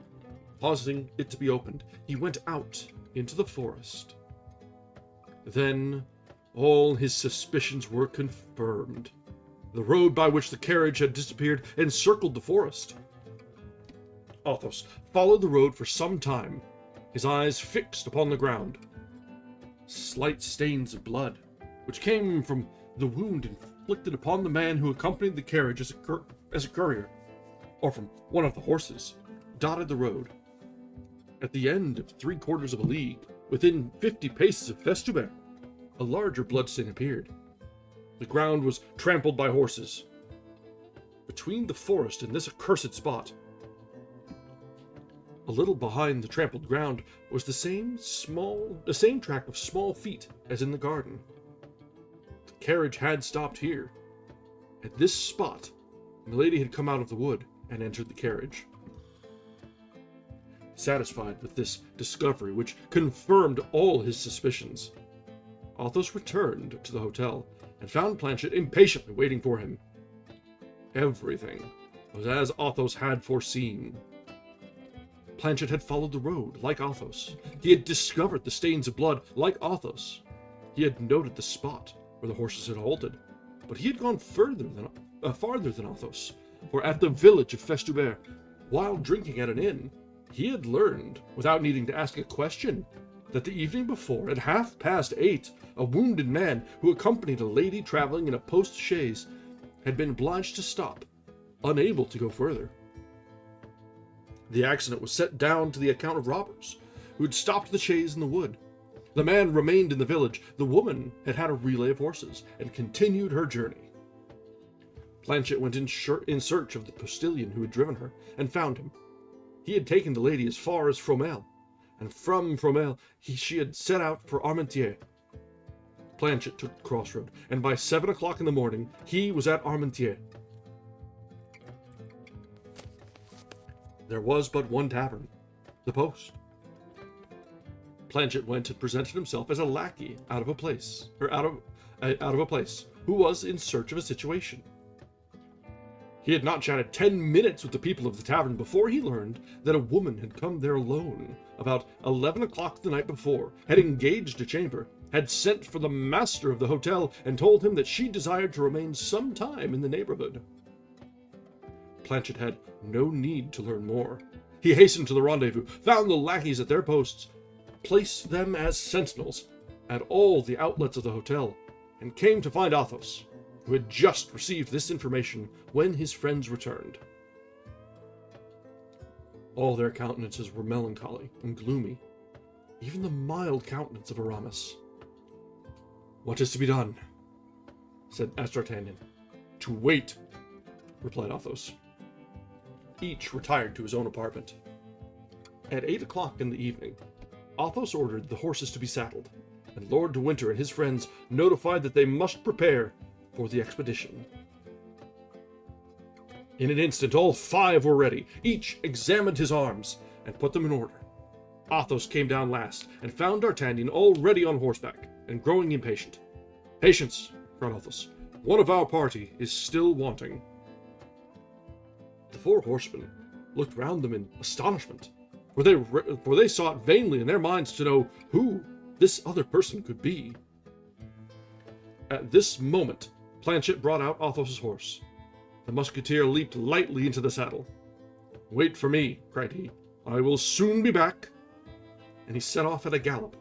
Causing it to be opened, he went out into the forest. Then all his suspicions were confirmed. The road by which the carriage had disappeared encircled the forest. Athos followed the road for some time, his eyes fixed upon the ground. Slight stains of blood, which came from the wound inflicted upon the man who accompanied the carriage as a courier, or from one of the horses, dotted the road. At the end of 3/4 of a league, within 50 paces of Festubert, a larger bloodstain appeared. The ground was trampled by horses. Between the forest and this accursed spot, a little behind the trampled ground, was the same track of small feet as in the garden. The carriage had stopped here. At this spot, Milady had come out of the wood and entered the carriage. Satisfied with this discovery, which confirmed all his suspicions, Athos returned to the hotel and found Planchet impatiently waiting for him. Everything was as Athos had foreseen. Planchet had followed the road, like Athos. He had discovered the stains of blood, like Athos. He had noted the spot where the horses had halted, but he had gone farther than Athos, for at the village of Festubert, while drinking at an inn, he had learned, without needing to ask a question, that the evening before, at 8:30, a wounded man who accompanied a lady traveling in a post-chaise had been obliged to stop, unable to go further. The accident was set down to the account of robbers, who had stopped the chaise in the wood. The man remained in the village. The woman had had a relay of horses, and continued her journey. Planchet went in search of the postilion who had driven her, and found him. He had taken the lady as far as Fromelles, and from Fromelles she had set out for Armentières. Planchet took the crossroad, and by 7 o'clock in the morning he was at Armentières. There was but one tavern, the Post. Planchet went and presented himself as a lackey out of a place, who was in search of a situation. He had not chatted 10 minutes with the people of the tavern before he learned that a woman had come there alone about 11 o'clock the night before, had engaged a chamber, had sent for the master of the hotel, and told him that she desired to remain some time in the neighborhood. Planchet had no need to learn more. He hastened to the rendezvous, found the lackeys at their posts, placed them as sentinels at all the outlets of the hotel, and came to find Athos, who had just received this information when his friends returned. All their countenances were melancholy and gloomy, even the mild countenance of Aramis. "What is to be done?" asked D'Artagnan. "To wait," replied Athos. Each retired to his own apartment. At 8 o'clock in the evening, Athos ordered the horses to be saddled, and Lord de Winter and his friends notified that they must prepare for the expedition. In an instant, all 5 were ready. Each examined his arms and put them in order. Athos came down last and found D'Artagnan already on horseback and growing impatient. "Patience!" cried Athos. "One of our party is still wanting." The 4 horsemen looked round them in astonishment, for they sought vainly in their minds to know who this other person could be. At this moment, Planchet brought out Athos's horse. The musketeer leaped lightly into the saddle. "Wait for me," cried he. "I will soon be back." And he set off at a gallop.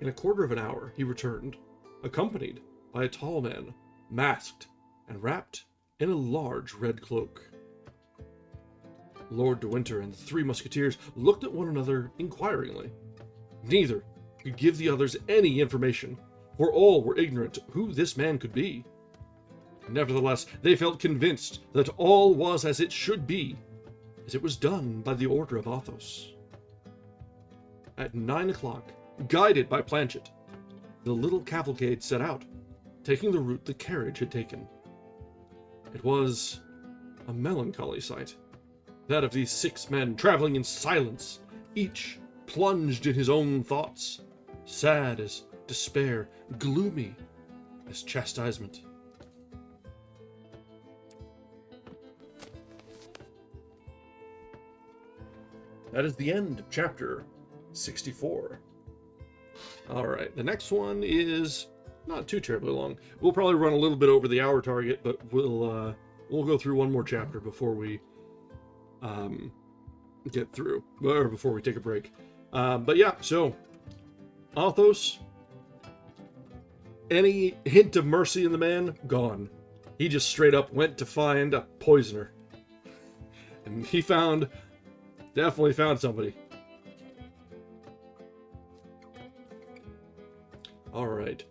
In a quarter of an hour he returned, accompanied by a tall man, masked and wrapped in a large red cloak. Lord de Winter and the 3 Musketeers looked at one another inquiringly. Neither could give the others any information, for all were ignorant who this man could be. Nevertheless, they felt convinced that all was as it should be. as it was done by the order of Athos. At 9 o'clock, guided by Planchet, the little cavalcade set out, taking the route the carriage had taken. It was a melancholy sight, that of these 6 men traveling in silence, each plunged in his own thoughts, sad as despair, gloomy as chastisement. That is the end of chapter 64. Alright, the next one is not too terribly long. We'll probably run a little bit over the hour target, but we'll go through one more chapter before we get through, or before we take a break. But yeah, so Athos, any hint of mercy in the man, gone. He just straight up went to find a poisoner. And he definitely found somebody. Alright.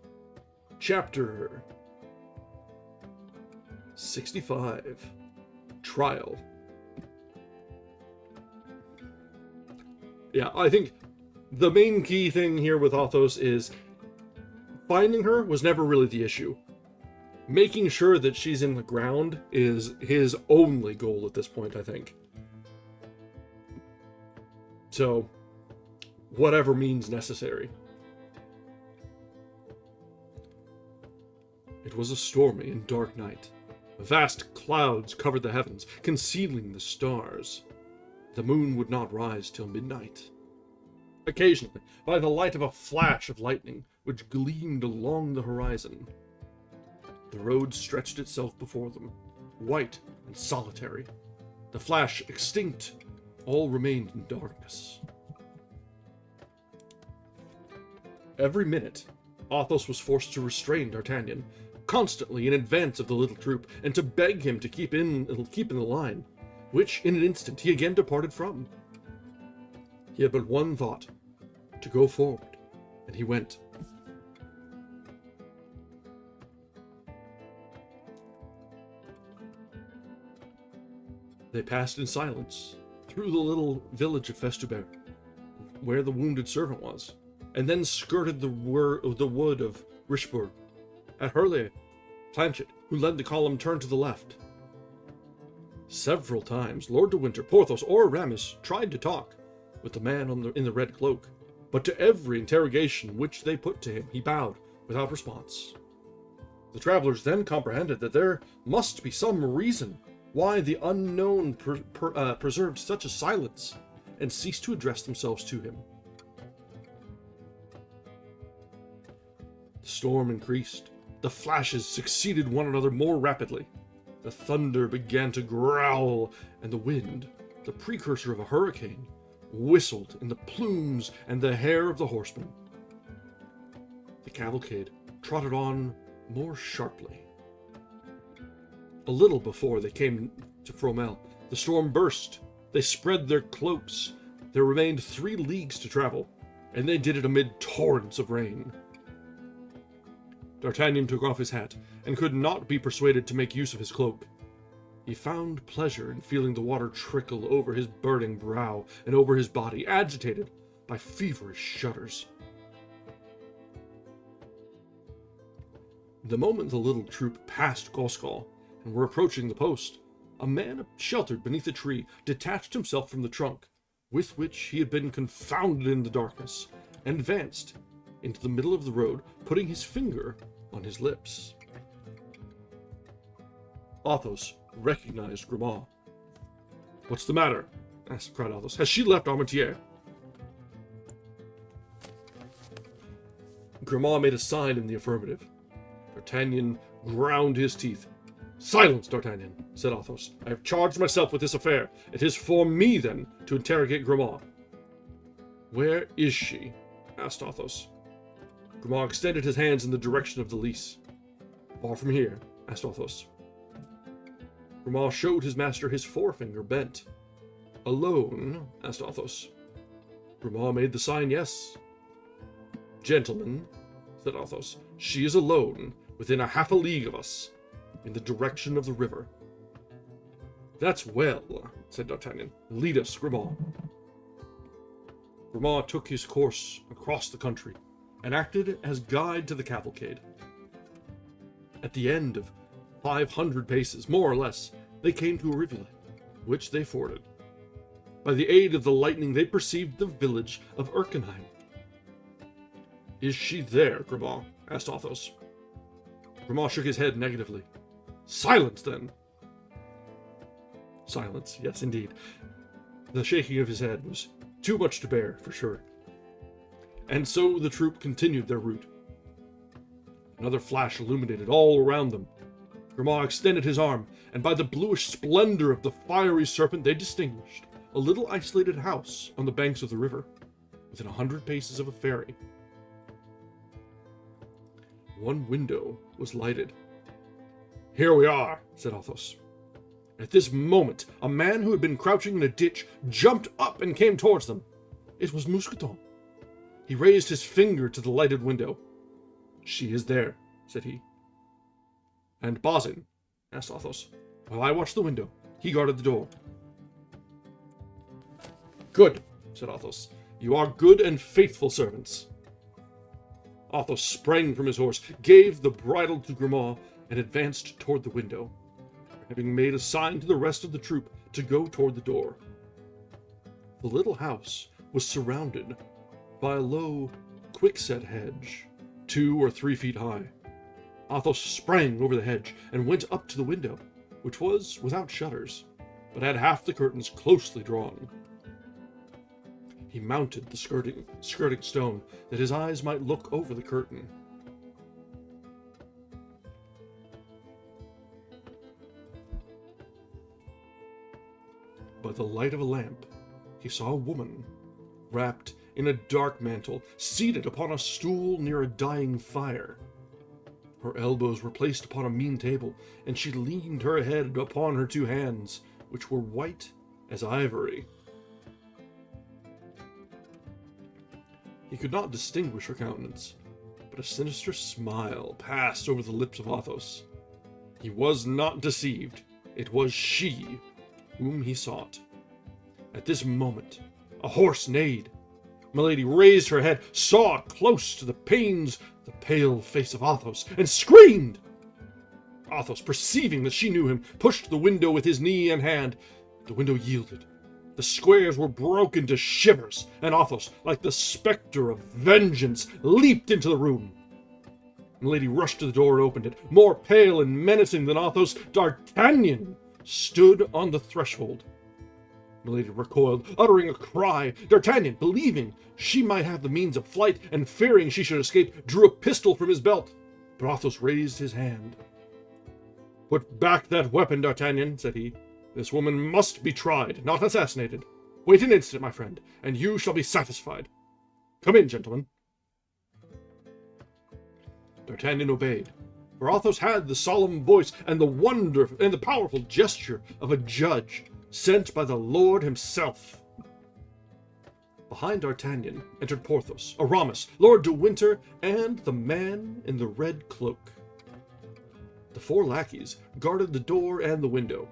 Chapter 65. Trial. Yeah, I think the main key thing here with Athos is finding her was never really the issue. Making sure that she's in the ground is his only goal at this point, I think. So, whatever means necessary. It was a stormy and dark night. Vast clouds covered the heavens, concealing the stars. The moon would not rise till midnight. Occasionally, by the light of a flash of lightning, which gleamed along the horizon, the road stretched itself before them, white and solitary. The flash extinct, all remained in darkness. Every minute, Athos was forced to restrain D'Artagnan, constantly in advance of the little troop, and to beg him to keep in the line, which in an instant he again departed from. He had but one thought, to go forward, and he went. They passed in silence through the little village of Festubert, where the wounded servant was, and then skirted the wood of Richebourg. At Hurley, Planchet, who led the column, turned to the left. Several times, Lord de Winter, Porthos, or Aramis tried to talk with the man in the red cloak, but to every interrogation which they put to him, he bowed without response. The travelers then comprehended that there must be some reason why the unknown preserved such a silence, and ceased to address themselves to him. The storm increased. The flashes succeeded one another more rapidly. The thunder began to growl, and the wind, the precursor of a hurricane, whistled in the plumes and the hair of the horsemen. The cavalcade trotted on more sharply. A little before they came to Fromelles, the storm burst. They spread their cloaks. There remained 3 leagues to travel, and they did it amid torrents of rain. D'Artagnan took off his hat, and could not be persuaded to make use of his cloak. He found pleasure in feeling the water trickle over his burning brow and over his body, agitated by feverish shudders. The moment the little troop passed Goskal and were approaching the post, a man sheltered beneath a tree detached himself from the trunk, with which he had been confounded in the darkness, and advanced into the middle of the road, putting his finger on his lips. Athos recognized Grimaud. "What's the matter?" cried Athos. "Has she left Armentières?" Grimaud made a sign in the affirmative. D'Artagnan ground his teeth. "Silence, D'Artagnan," said Athos. "I have charged myself with this affair. It is for me, then, to interrogate Grimaud." "Where is she?" asked Athos. Grimaud extended his hands in the direction of the Lys. "Far from here?" asked Athos. Grimaud showed his master his forefinger bent. "Alone?" asked Athos. Grimaud made the sign yes. "Gentlemen," said Athos, "she is alone, within half a league of us, in the direction of the river." "That's well," said D'Artagnan. "Lead us, Grimaud." Grimaud took his course across the country, and acted as guide to the cavalcade. At the end of 500 paces, more or less, they came to a rivulet, which they forded. By the aid of the lightning, they perceived the village of Erkenheim. "Is she there, Grimaud?" asked Athos. Grimaud shook his head negatively. "Silence, then!" Silence, yes, indeed. The shaking of his head was too much to bear, for sure. And so the troop continued their route. Another flash illuminated all around them. Grimaud extended his arm, and by the bluish splendor of the fiery serpent they distinguished a little isolated house on the banks of the river, within 100 paces of a ferry. One window was lighted. "Here we are," said Athos. At this moment, a man who had been crouching in a ditch jumped up and came towards them. It was Mousqueton. He raised his finger to the lighted window. "She is there," said he. "And Bazin?" asked Athos. "While I watched the window, he guarded the door." "Good," said Athos. "You are good and faithful servants." Athos sprang from his horse, gave the bridle to Grimaud, and advanced toward the window, having made a sign to the rest of the troop to go toward the door. The little house was surrounded by a low, quickset hedge, 2 or 3 feet high. Athos sprang over the hedge and went up to the window, which was without shutters, but had half the curtains closely drawn. He mounted the skirting stone, that his eyes might look over the curtain. By the light of a lamp, he saw a woman, wrapped in a dark mantle, seated upon a stool near a dying fire. Her elbows were placed upon a mean table, and she leaned her head upon her 2 hands, which were white as ivory. He could not distinguish her countenance, but a sinister smile passed over the lips of Athos. He was not deceived. It was she whom he sought. At this moment, a horse neighed. Milady raised her head, saw close to the panes the pale face of Athos, and screamed. Athos, perceiving that she knew him, pushed the window with his knee and hand. The window yielded. The squares were broken to shivers, and Athos, like the spectre of vengeance, leaped into the room. Milady rushed to the door and opened it. More pale and menacing than Athos, D'Artagnan stood on the threshold. Milady recoiled, uttering a cry. D'Artagnan, believing she might have the means of flight, and fearing she should escape, drew a pistol from his belt. But Athos raised his hand. "Put back that weapon, D'Artagnan," said he. "This woman must be tried, not assassinated. Wait an instant, my friend, and you shall be satisfied. Come in, gentlemen." D'Artagnan obeyed, for Athos had the solemn voice and the powerful gesture of a judge sent by the Lord himself. Behind D'Artagnan entered Porthos, Aramis, Lord de Winter, and the man in the red cloak. The 4 lackeys guarded the door and the window.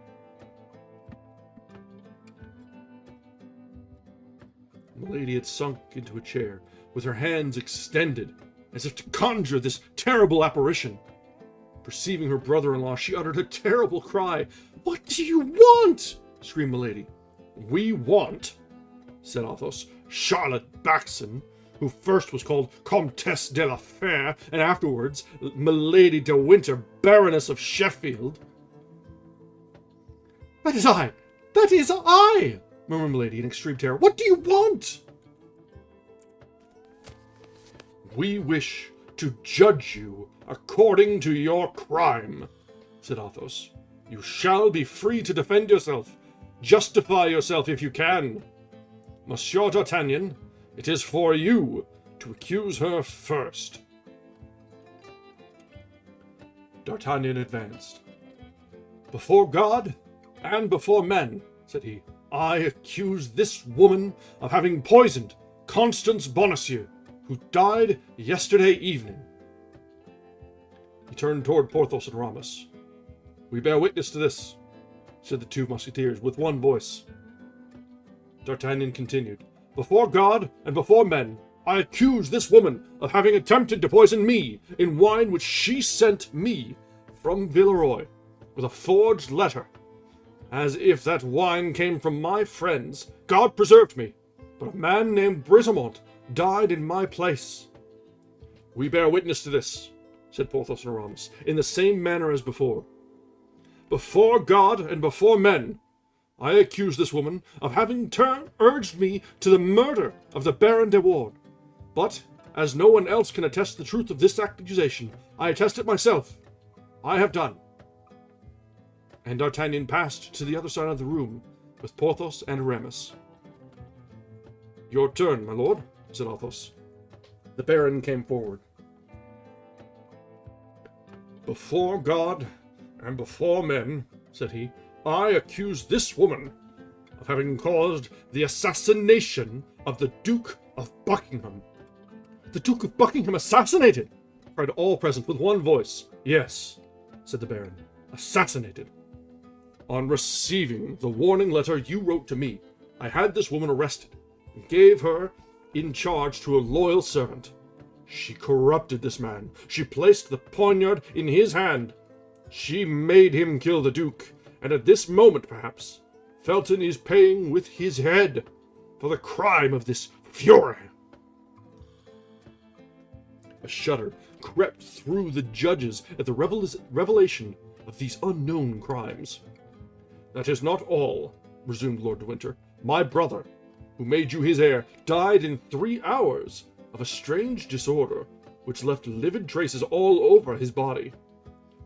Milady had sunk into a chair, with her hands extended, as if to conjure this terrible apparition. Perceiving her brother-in-law, she uttered a terrible cry. "What do you want?" screamed Milady. "We want," said Athos, "Charlotte Backson, who first was called Comtesse de la Fère, and afterwards Milady de Winter, Baroness of Sheffield." "That is I! That is I!" murmured Milady in extreme terror. "What do you want?" "We wish to judge you according to your crime," said Athos. "You shall be free to defend yourself. Justify yourself if you can. Monsieur D'Artagnan, it is for you to accuse her first." D'Artagnan advanced. "Before God and before men," said he, "I accuse this woman of having poisoned Constance Bonacieux, who died yesterday evening." He turned toward Porthos and Aramis. "We bear witness to this. said the 2 Musketeers with one voice. D'Artagnan continued, "Before God and before men, I accuse this woman of having attempted to poison me in wine which she sent me from Villeroy with a forged letter. As if that wine came from my friends, God preserved me, but a man named Brisemont died in my place." "We bear witness to this," said Porthos and Aramis, in the same manner as before. "Before God and before men, I accuse this woman of having urged me to the murder of the Baron de Ward. But, as no one else can attest the truth of this accusation, I attest it myself. I have done." And D'Artagnan passed to the other side of the room with Porthos and Aramis. "Your turn, my lord," said Athos. The Baron came forward. "Before God and before men," said he, "I accuse this woman of having caused the assassination of the Duke of Buckingham." "The Duke of Buckingham assassinated!" cried all present with one voice. "Yes," said the Baron, "assassinated. On receiving the warning letter you wrote to me, I had this woman arrested and gave her in charge to a loyal servant. She corrupted this man. She placed the poniard in his hand. She made him kill the Duke, and at this moment, perhaps, Felton is paying with his head for the crime of this fury." A shudder crept through the judges at the revelation of these unknown crimes. "That is not all," resumed Lord de Winter. "My brother, who made you his heir, died in 3 hours of a strange disorder which left livid traces all over his body.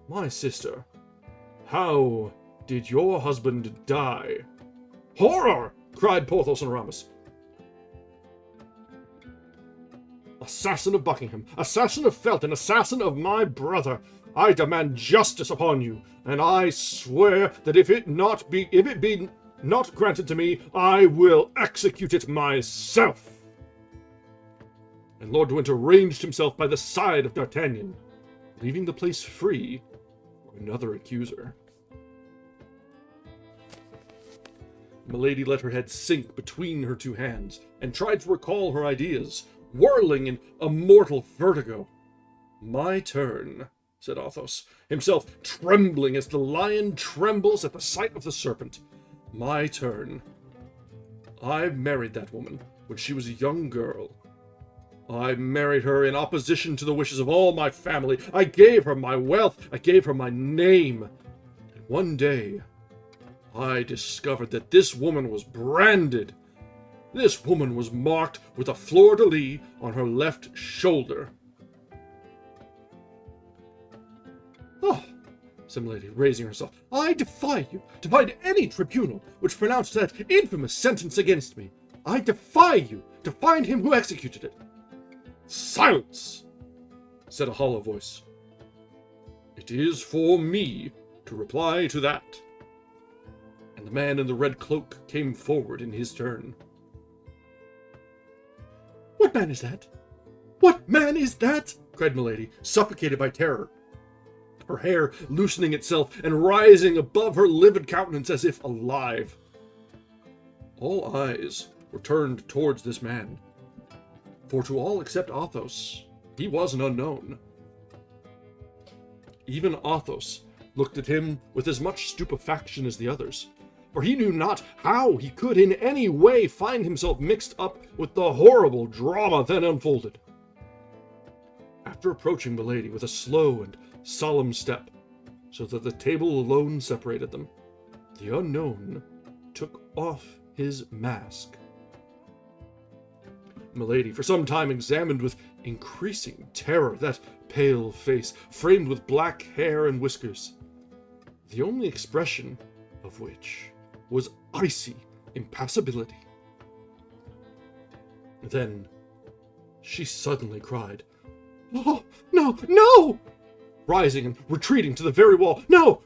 My sister, how did your husband die?" "Horror!" cried Porthos and Aramis. "Assassin of Buckingham, assassin of Felton, assassin of my brother, I demand justice upon you, and I swear that if it be not granted to me, I will execute it myself." And Lord de Winter ranged himself by the side of D'Artagnan, leaving the place free for another accuser. Milady let her head sink between her 2 hands, and tried to recall her ideas, whirling in a mortal vertigo. "My turn," said Athos, himself trembling as the lion trembles at the sight of the serpent. "My turn. I married that woman when she was a young girl. I married her in opposition to the wishes of all my family. I gave her my wealth. I gave her my name. And one day, I discovered that this woman was branded. This woman was marked with a fleur-de-lis on her left shoulder." "Oh," said Milady, raising herself, "I defy you, defy any tribunal which pronounced that infamous sentence against me. I defy you to find him who executed it." "Silence!" said a hollow voice. "It is for me to reply to that." And the man in the red cloak came forward in his turn. "What man is that? What man is that?" cried Milady, suffocated by terror, her hair loosening itself and rising above her livid countenance as if alive. All eyes were turned towards this man, for to all except Athos, he was an unknown. Even Athos looked at him with as much stupefaction as the others, for he knew not how he could in any way find himself mixed up with the horrible drama then unfolded. After approaching Milady with a slow and solemn step, so that the table alone separated them, the unknown took off his mask. Milady for some time examined with increasing terror that pale face, framed with black hair and whiskers, the only expression of which was icy impassibility. Then she suddenly cried, "Oh, no, no!" rising and retreating to the very wall. "No,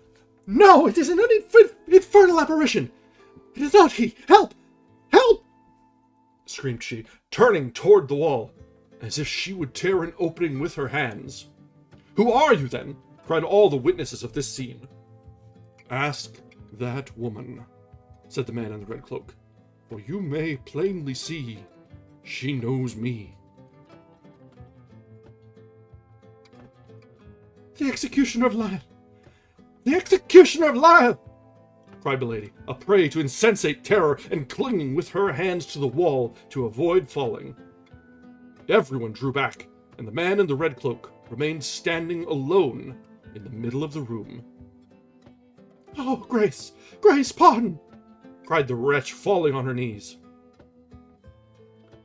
no, it is an infernal apparition! It is not he! Help! Help!" screamed she, turning toward the wall, as if she would tear an opening with her hands. "Who are you, then?" cried all the witnesses of this scene. "Ask "That woman," said the man in the red cloak, "for you may plainly see she knows me." "The executioner of Lyle! The executioner of Lyle!" cried Milady, a prey to insensate terror and clinging with her hands to the wall to avoid falling. Everyone drew back, and the man in the red cloak remained standing alone in the middle of the room. "Oh, Grace! Grace, pardon!" cried the wretch, falling on her knees.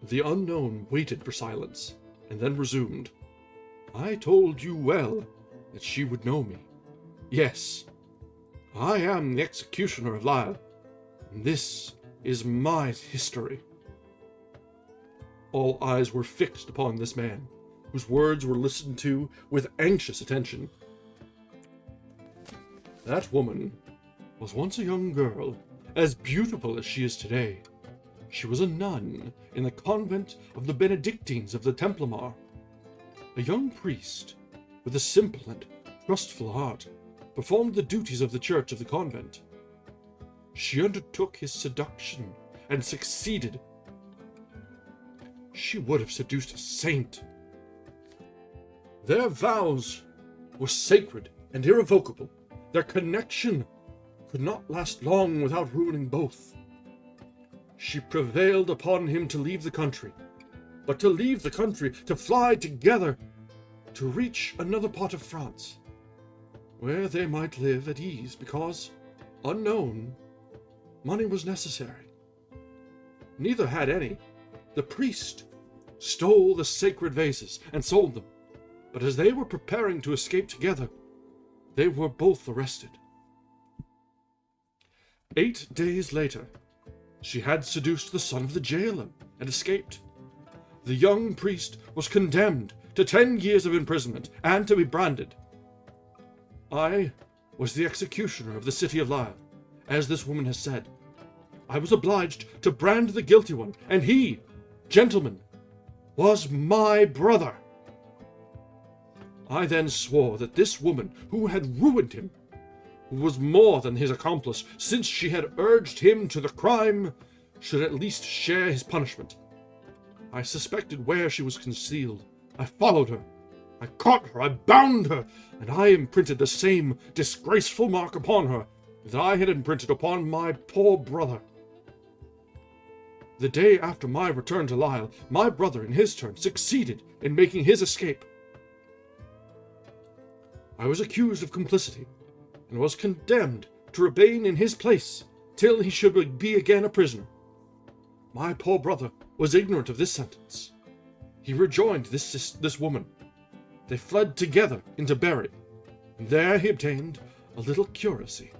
The unknown waited for silence, and then resumed. "I told you well that she would know me. Yes, I am the executioner of Lyle, and this is my history." All eyes were fixed upon this man, whose words were listened to with anxious attention. "That woman was once a young girl, as beautiful as she is today. She was a nun in the convent of the Benedictines of the Templemar. A young priest, with a simple and trustful heart, performed the duties of the church of the convent. She undertook his seduction and succeeded. She would have seduced a saint. Their vows were sacred and irrevocable. Their connection could not last long without ruining both. She prevailed upon him to leave the country, but to leave the country, to fly together, to reach another part of France, where they might live at ease, because, unknown, money was necessary. Neither had any. The priest stole the sacred vases and sold them, but as they were preparing to escape together, they were both arrested. 8 days later, she had seduced the son of the jailer and escaped. The young priest was condemned to 10 years of imprisonment and to be branded. I was the executioner of the city of Lyle, as this woman has said. I was obliged to brand the guilty one, and he, gentlemen, was my brother. I then swore that this woman, who had ruined him, who was more than his accomplice, since she had urged him to the crime, should at least share his punishment. I suspected where she was concealed. I followed her. I caught her. I bound her, and I imprinted the same disgraceful mark upon her that I had imprinted upon my poor brother. The day after my return to Lyle, my brother, in his turn, succeeded in making his escape. I was accused of complicity, and was condemned to remain in his place till he should be again a prisoner. My poor brother was ignorant of this sentence. He rejoined this woman. They fled together into Berry, and there he obtained a little curacy.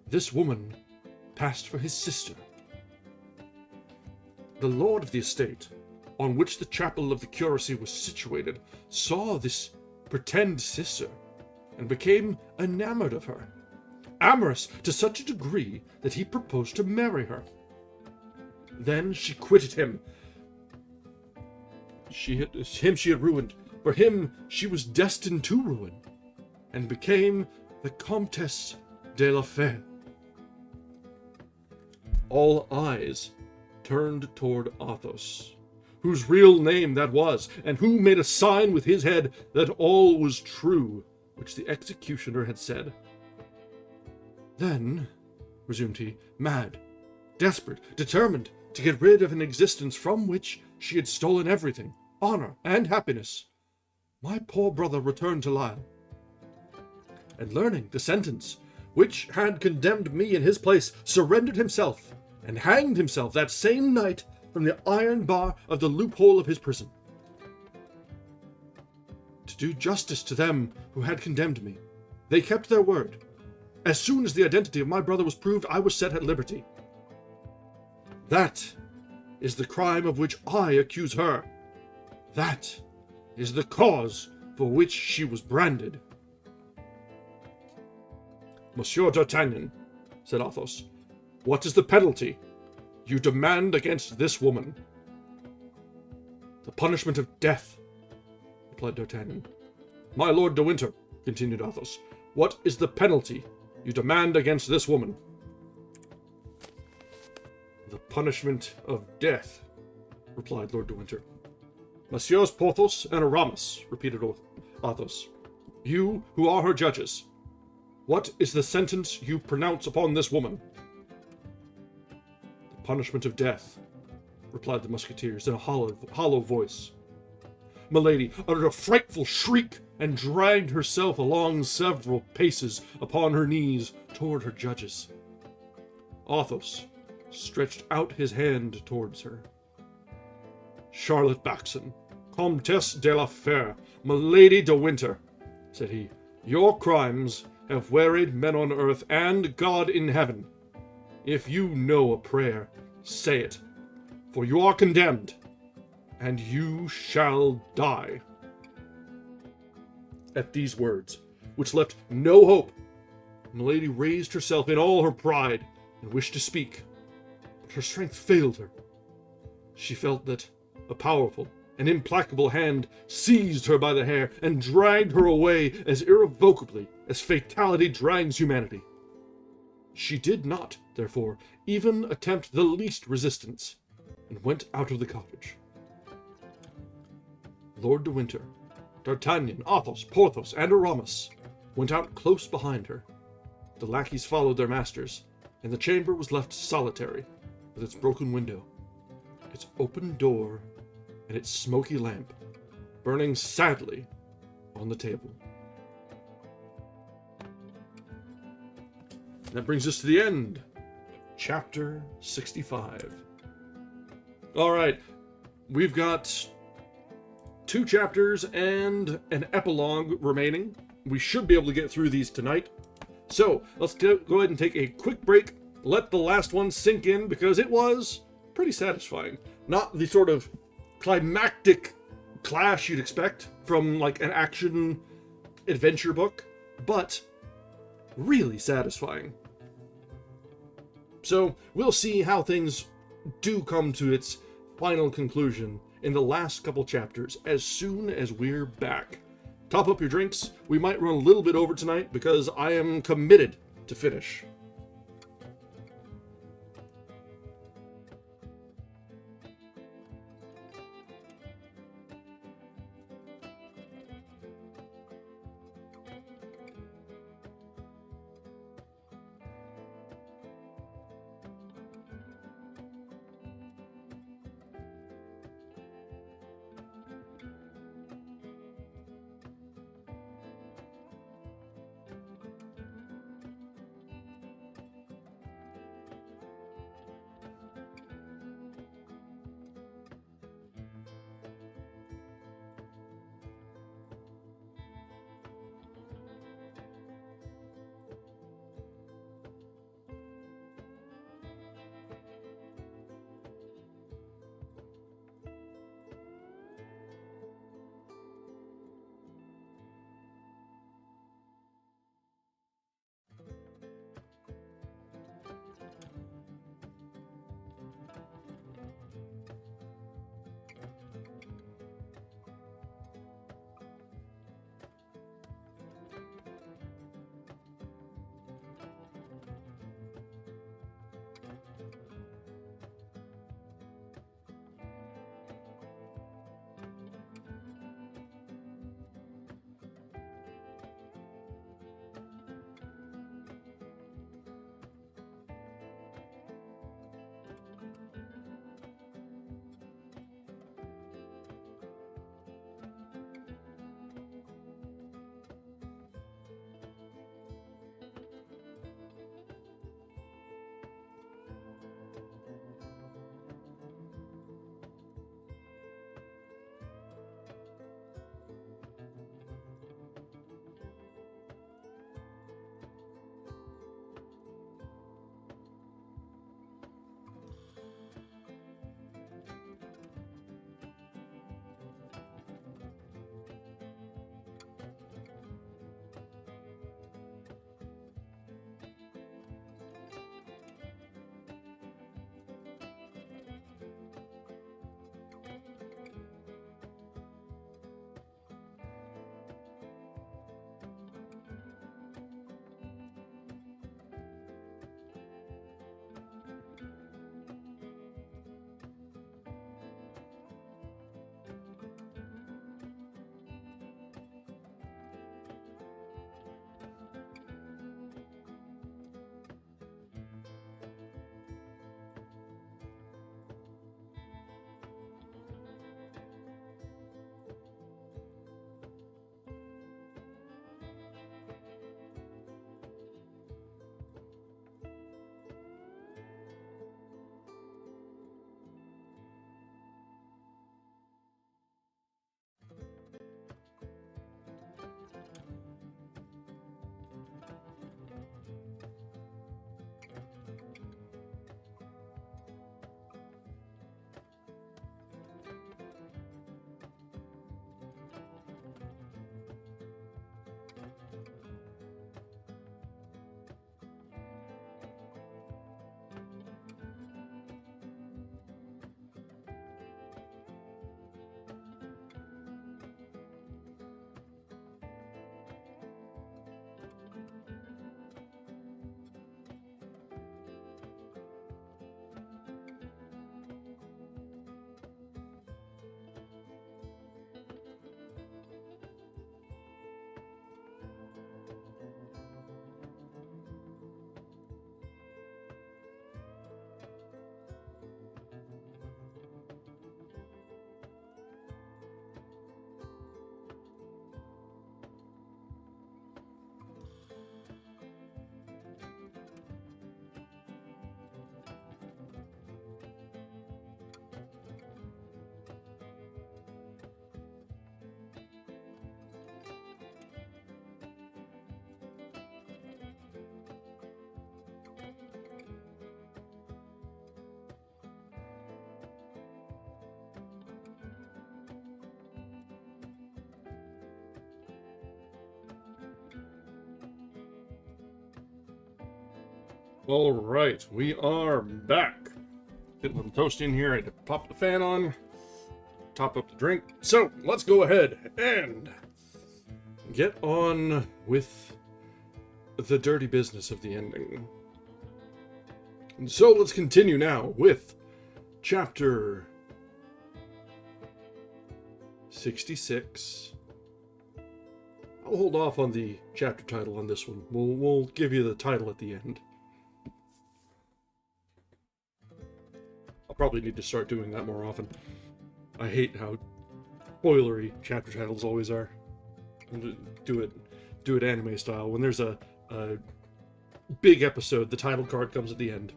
This woman passed for his sister. The lord of the estate, on which the chapel of the curacy was situated, saw this pretend sister, and became enamored of her, amorous to such a degree that he proposed to marry her. Then she quitted him. She had ruined. For him she was destined to ruin, and became the Comtesse de la Fère. All eyes turned toward Athos, whose real name that was, and who made a sign with his head that all was true which the executioner had said. Then, resumed he, mad, desperate, determined to get rid of an existence from which she had stolen everything, honor and happiness, my poor brother returned to Lyle, and learning the sentence which had condemned me in his place, surrendered himself, and hanged himself that same night from the iron bar of the loophole of his prison. To do justice to them who had condemned me, they kept their word. As soon as the identity of my brother was proved, I was set at liberty. That is the crime of which I accuse her. That is the cause for which she was branded. Monsieur d'Artagnan, said Athos, what is the penalty you demand against this woman? The punishment of death, replied D'Artagnan. My Lord de Winter, continued Athos, what is the penalty you demand against this woman? The punishment of death, replied Lord de Winter. Messieurs Porthos and Aramis, repeated Athos, you who are her judges, what is the sentence you pronounce upon this woman? The punishment of death, replied the Musketeers in a hollow voice. Milady uttered a frightful shriek and dragged herself along several paces upon her knees toward her judges. Athos stretched out his hand towards her. Charlotte Backson, Comtesse de la Fère, Milady de Winter, said he, your crimes have wearied men on earth and God in heaven. If you know a prayer, say it, for you are condemned, and you shall die. At these words, which left no hope, Milady raised herself in all her pride and wished to speak, but her strength failed her. She felt that a powerful and implacable hand seized her by the hair and dragged her away as irrevocably as fatality drags humanity. She did not, therefore, even attempt the least resistance, and went out of the cottage. Lord de Winter, D'Artagnan, Athos, Porthos, and Aramis went out close behind her. The lackeys followed their masters, and the chamber was left solitary, with its broken window, its open door, and its smoky lamp burning sadly on the table. That brings us to the end. Chapter 65. Alright, we've got 2 chapters and an epilogue remaining. We should be able to get through these tonight. So, let's go ahead and take a quick break, let the last one sink in, because it was pretty satisfying. Not the sort of climactic clash you'd expect from like an action adventure book, but really satisfying. So we'll see how things do come to its final conclusion in the last couple chapters as soon as we're back. Top up your drinks. We might run a little bit over tonight because I am committed to finish. All right, we are back. Get a little toast in here. I had to pop the fan on, top up the drink. So let's go ahead and get on with the dirty business of the ending. And so let's continue now with chapter 66. I'll hold off on the chapter title on this one. We'll give you the title at the end. I'll probably need to start doing that more often. I hate how spoilery chapter titles always are. Do it anime style. When there's a big episode, the title card comes at the end.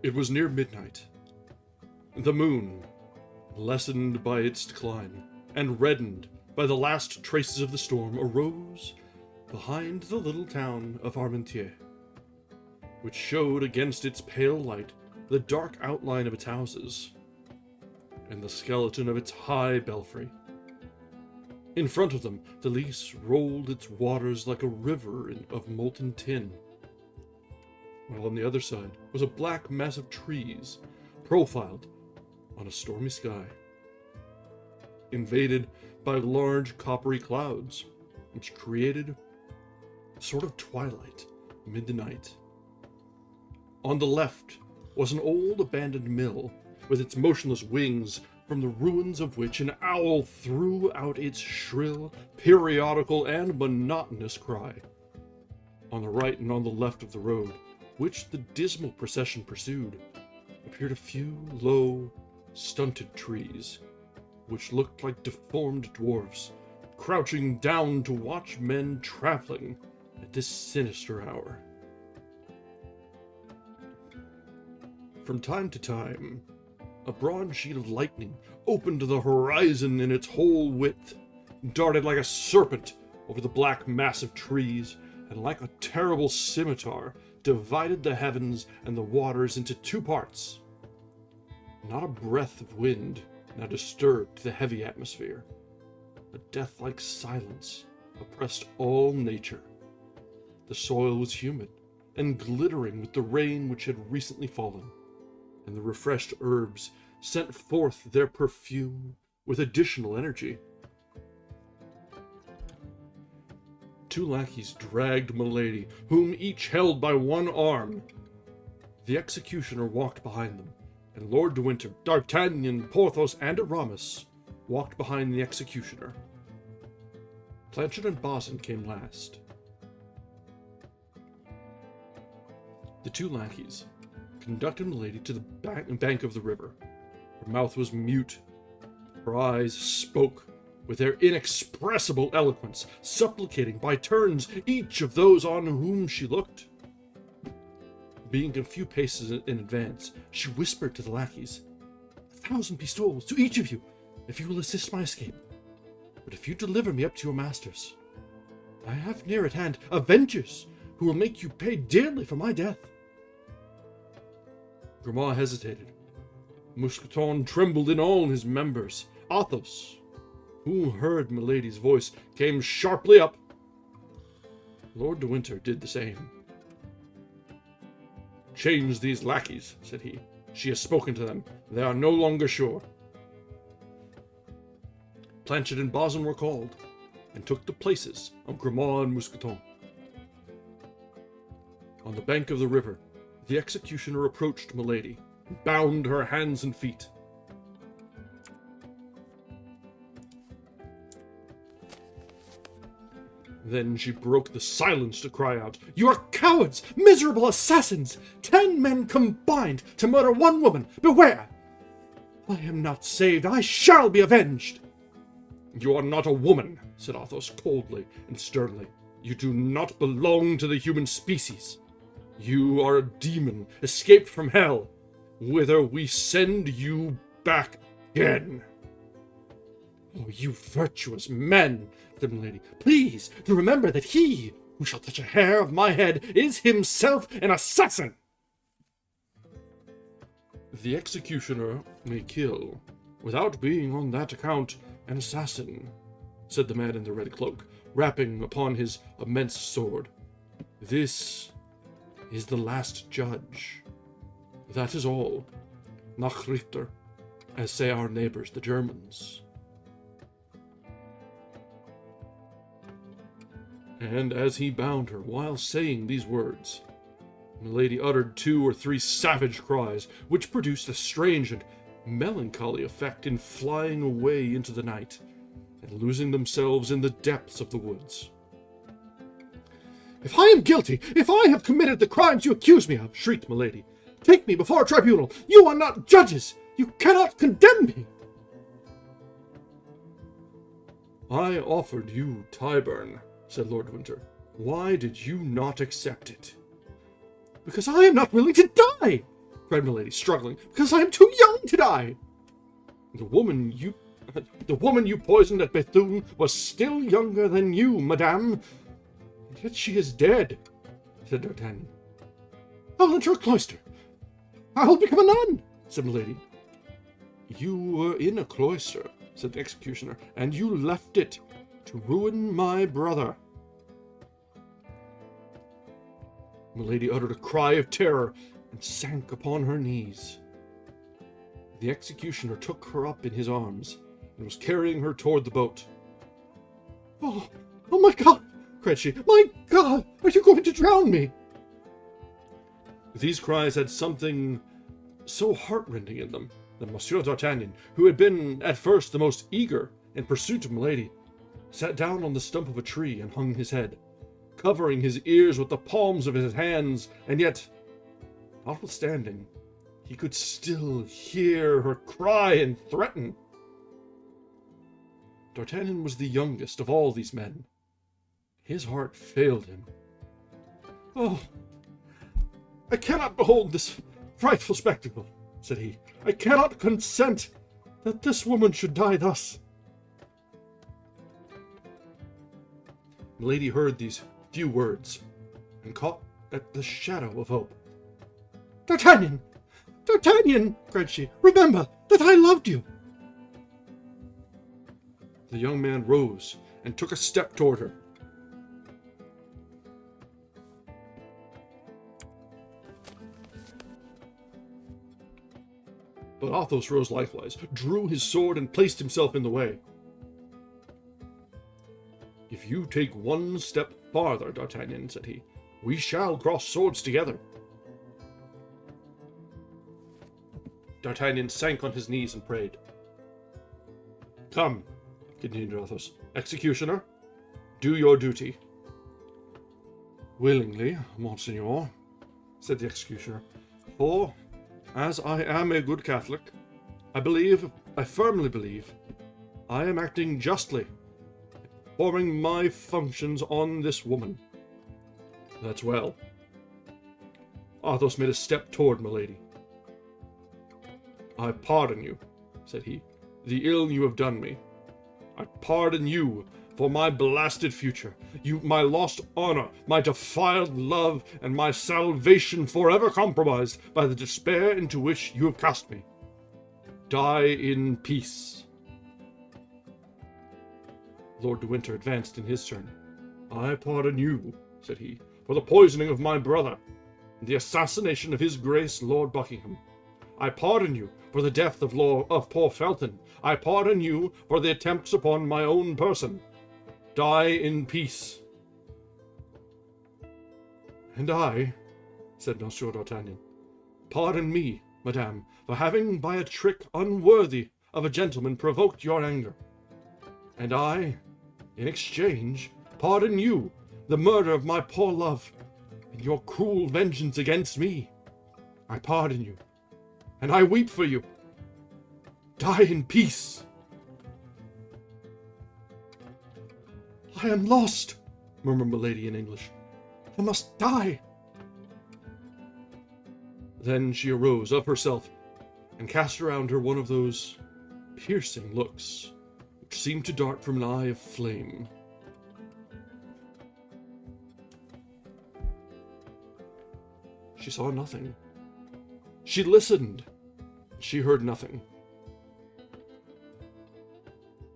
It was near midnight. The moon, lessened by its decline, and reddened by the last traces of the storm, arose behind the little town of Armentières, which showed against its pale light the dark outline of its houses, and the skeleton of its high belfry. In front of them, the Lys rolled its waters like a river of molten tin, while on the other side was a black mass of trees, profiled on a stormy sky, invaded by large coppery clouds, which created a sort of twilight amid the night. On the left was an old abandoned mill, with its motionless wings, from the ruins of which an owl threw out its shrill, periodical, and monotonous cry. On the right and on the left of the road, which the dismal procession pursued, appeared a few low, stunted trees, which looked like deformed dwarfs, crouching down to watch men traveling at this sinister hour. From time to time, a broad sheet of lightning opened the horizon in its whole width, darted like a serpent over the black mass of trees, and like a terrible scimitar, divided the heavens and the waters into two parts. Not a breath of wind now disturbed the heavy atmosphere. A death-like silence oppressed all nature. The soil was humid and glittering with the rain which had recently fallen, and the refreshed herbs sent forth their perfume with additional energy. Two lackeys dragged Milady, whom each held by one arm. The executioner walked behind them, and Lord de Winter, D'Artagnan, Porthos, and Aramis walked behind the executioner. Planchet and Bazin came last. The two lackeys conducted Milady to the bank of the river. Her mouth was mute. Her eyes spoke with their inexpressible eloquence, supplicating by turns each of those on whom she looked. Being a few paces in advance, she whispered to the lackeys, 1,000 pistoles to each of you, if you will assist my escape. But if you deliver me up to your masters, I have near at hand avengers who will make you pay dearly for my death. Grimaud hesitated. Mousqueton trembled in all his members. Athos, who heard Milady's voice, came sharply up. Lord de Winter did the same. "Change these lackeys," said he. "She has spoken to them. They are no longer sure." Planchet and Bazin were called, and took the places of Grimaud and Mousqueton. On the bank of the river, the executioner approached Milady, and bound her hands and feet. Then she broke the silence to cry out, "You are cowards, miserable assassins! 10 men combined to murder 1 woman! Beware! I am not saved, I shall be avenged!" "You are not a woman," said Athos coldly and sternly. "You do not belong to the human species. You are a demon escaped from hell, whither we send you back again." "Oh, you virtuous men," said Milady, "please to remember that he who shall touch a hair of my head is himself an assassin." "The executioner may kill, without being on that account an assassin," said the man in the red cloak, rapping upon his immense sword. This is the last judge. That is all. Nachrichter, as say our neighbors, the Germans. And as he bound her, while saying these words, Milady uttered 2 or 3 savage cries, which produced a strange and melancholy effect in flying away into the night, and losing themselves in the depths of the woods. "If I am guilty, if I have committed the crimes you accuse me of," shrieked Milady, "take me before a tribunal. You are not judges. You cannot condemn me." "I offered you Tyburn," said Lord de Winter. "Why did you not accept it?" "Because I am not willing to die," cried Milady, struggling. "Because I am too young to die." The woman you poisoned at Bethune was still younger than you, madame. And yet she is dead," said D'Artagnan. "I will enter a cloister. I will become a nun," said Milady. "You were in a cloister," said the executioner, "and you left it to ruin my brother." Milady uttered a cry of terror and sank upon her knees. The executioner took her up in his arms and was carrying her toward the boat. Oh my God!" cried she. "My God! Are you going to drown me?" These cries had something so heartrending in them that Monsieur d'Artagnan, who had been at first the most eager in pursuit of Milady, sat down on the stump of a tree and hung his head, covering his ears with the palms of his hands, and yet, notwithstanding, he could still hear her cry and threaten. D'Artagnan was the youngest of all these men. His heart failed him. "Oh, I cannot behold this frightful spectacle," said he. "I cannot consent that this woman should die thus." Milady heard these few words, and caught at the shadow of hope. "D'Artagnan! D'Artagnan!" cried she. "Remember that I loved you!" The young man rose and took a step toward her. But Athos rose likewise, drew his sword, and placed himself in the way. "If you take one step farther, D'Artagnan," said he, "we shall cross swords together." D'Artagnan sank on his knees and prayed. "Come," continued Athos, "executioner, do your duty." "Willingly, Monseigneur," said the executioner, "for, as I am a good Catholic, I firmly believe, I am acting justly, performing my functions on this woman." "That's well." Athos made a step toward Milady. "I pardon you," said he, "the ill you have done me. I pardon you for my blasted future, my lost honor, my defiled love, and my salvation forever compromised by the despair into which you have cast me. Die in peace." Lord de Winter advanced in his turn. "I pardon you," said he, "for the poisoning of my brother, and the assassination of his Grace Lord Buckingham. I pardon you for the death of poor Felton. I pardon you for the attempts upon my own person. Die in peace." "And I," said Monsieur d'Artagnan, "pardon me, madame, for having by a trick unworthy of a gentleman provoked your anger. And I, in exchange, pardon you the murder of my poor love, and your cruel vengeance against me. I pardon you, and I weep for you. Die in peace." "I am lost," murmured Milady in English. "I must die." Then she arose of herself, and cast around her one of those piercing looks which seemed to dart from an eye of flame. She saw nothing. She listened. She heard nothing.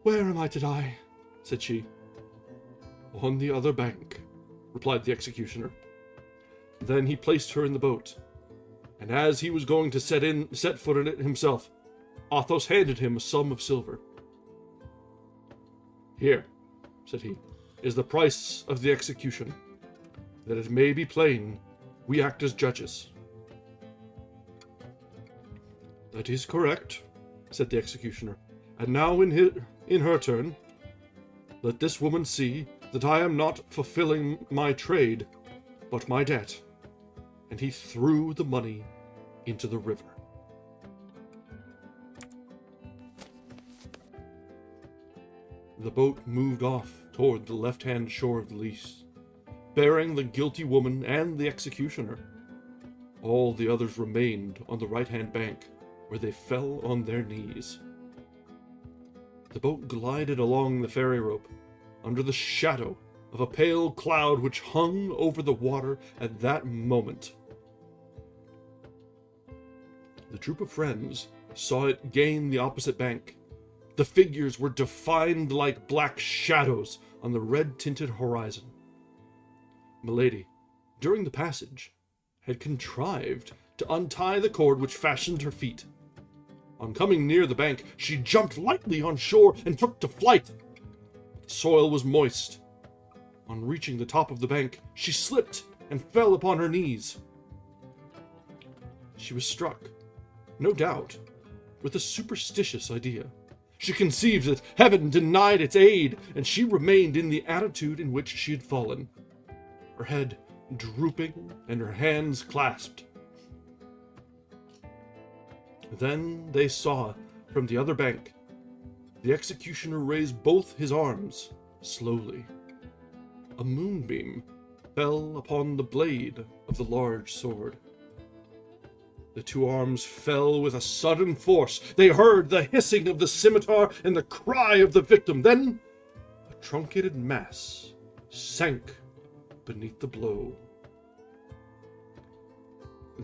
"Where am I to die?" said she. "On the other bank," replied the executioner. Then he placed her in the boat, and as he was going to set foot in it himself, Athos handed him a sum of silver. "Here," said he, "is the price of the execution. That it may be plain, we act as judges." "That is correct," said the executioner. "And now in her turn, let this woman see that I am not fulfilling my trade, but my debt." And he threw the money into the river. The boat moved off toward the left-hand shore of the Lys, bearing the guilty woman and the executioner. All the others remained on the right-hand bank, where they fell on their knees. The boat glided along the ferry rope, under the shadow of a pale cloud which hung over the water at that moment. The troop of friends saw it gain the opposite bank. The figures were defined like black shadows on the red-tinted horizon. Milady, during the passage, had contrived to untie the cord which fastened her feet. On coming near the bank, she jumped lightly on shore and took to flight. The soil was moist. On reaching the top of the bank, she slipped and fell upon her knees. She was struck, no doubt, with a superstitious idea. She conceived that heaven denied its aid, and she remained in the attitude in which she had fallen, her head drooping and her hands clasped. Then they saw, from the other bank, the executioner raise both his arms slowly. A moonbeam fell upon the blade of the large sword. The two arms fell with a sudden force. They heard the hissing of the scimitar and the cry of the victim. Then a truncated mass sank beneath the blow.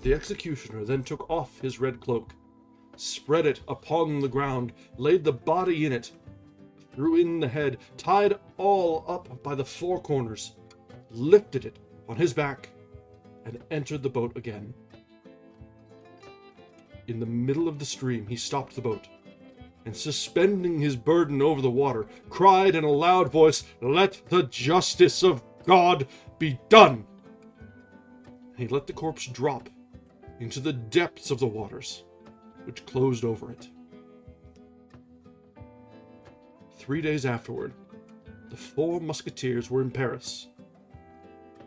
The executioner then took off his red cloak, spread it upon the ground, laid the body in it, threw in the head, tied all up by the four corners, lifted it on his back, and entered the boat again. In the middle of the stream, he stopped the boat, and suspending his burden over the water, cried in a loud voice, "Let the justice of God be done!" And he let the corpse drop into the depths of the waters, which closed over it. 3 days afterward, the four Musketeers were in Paris.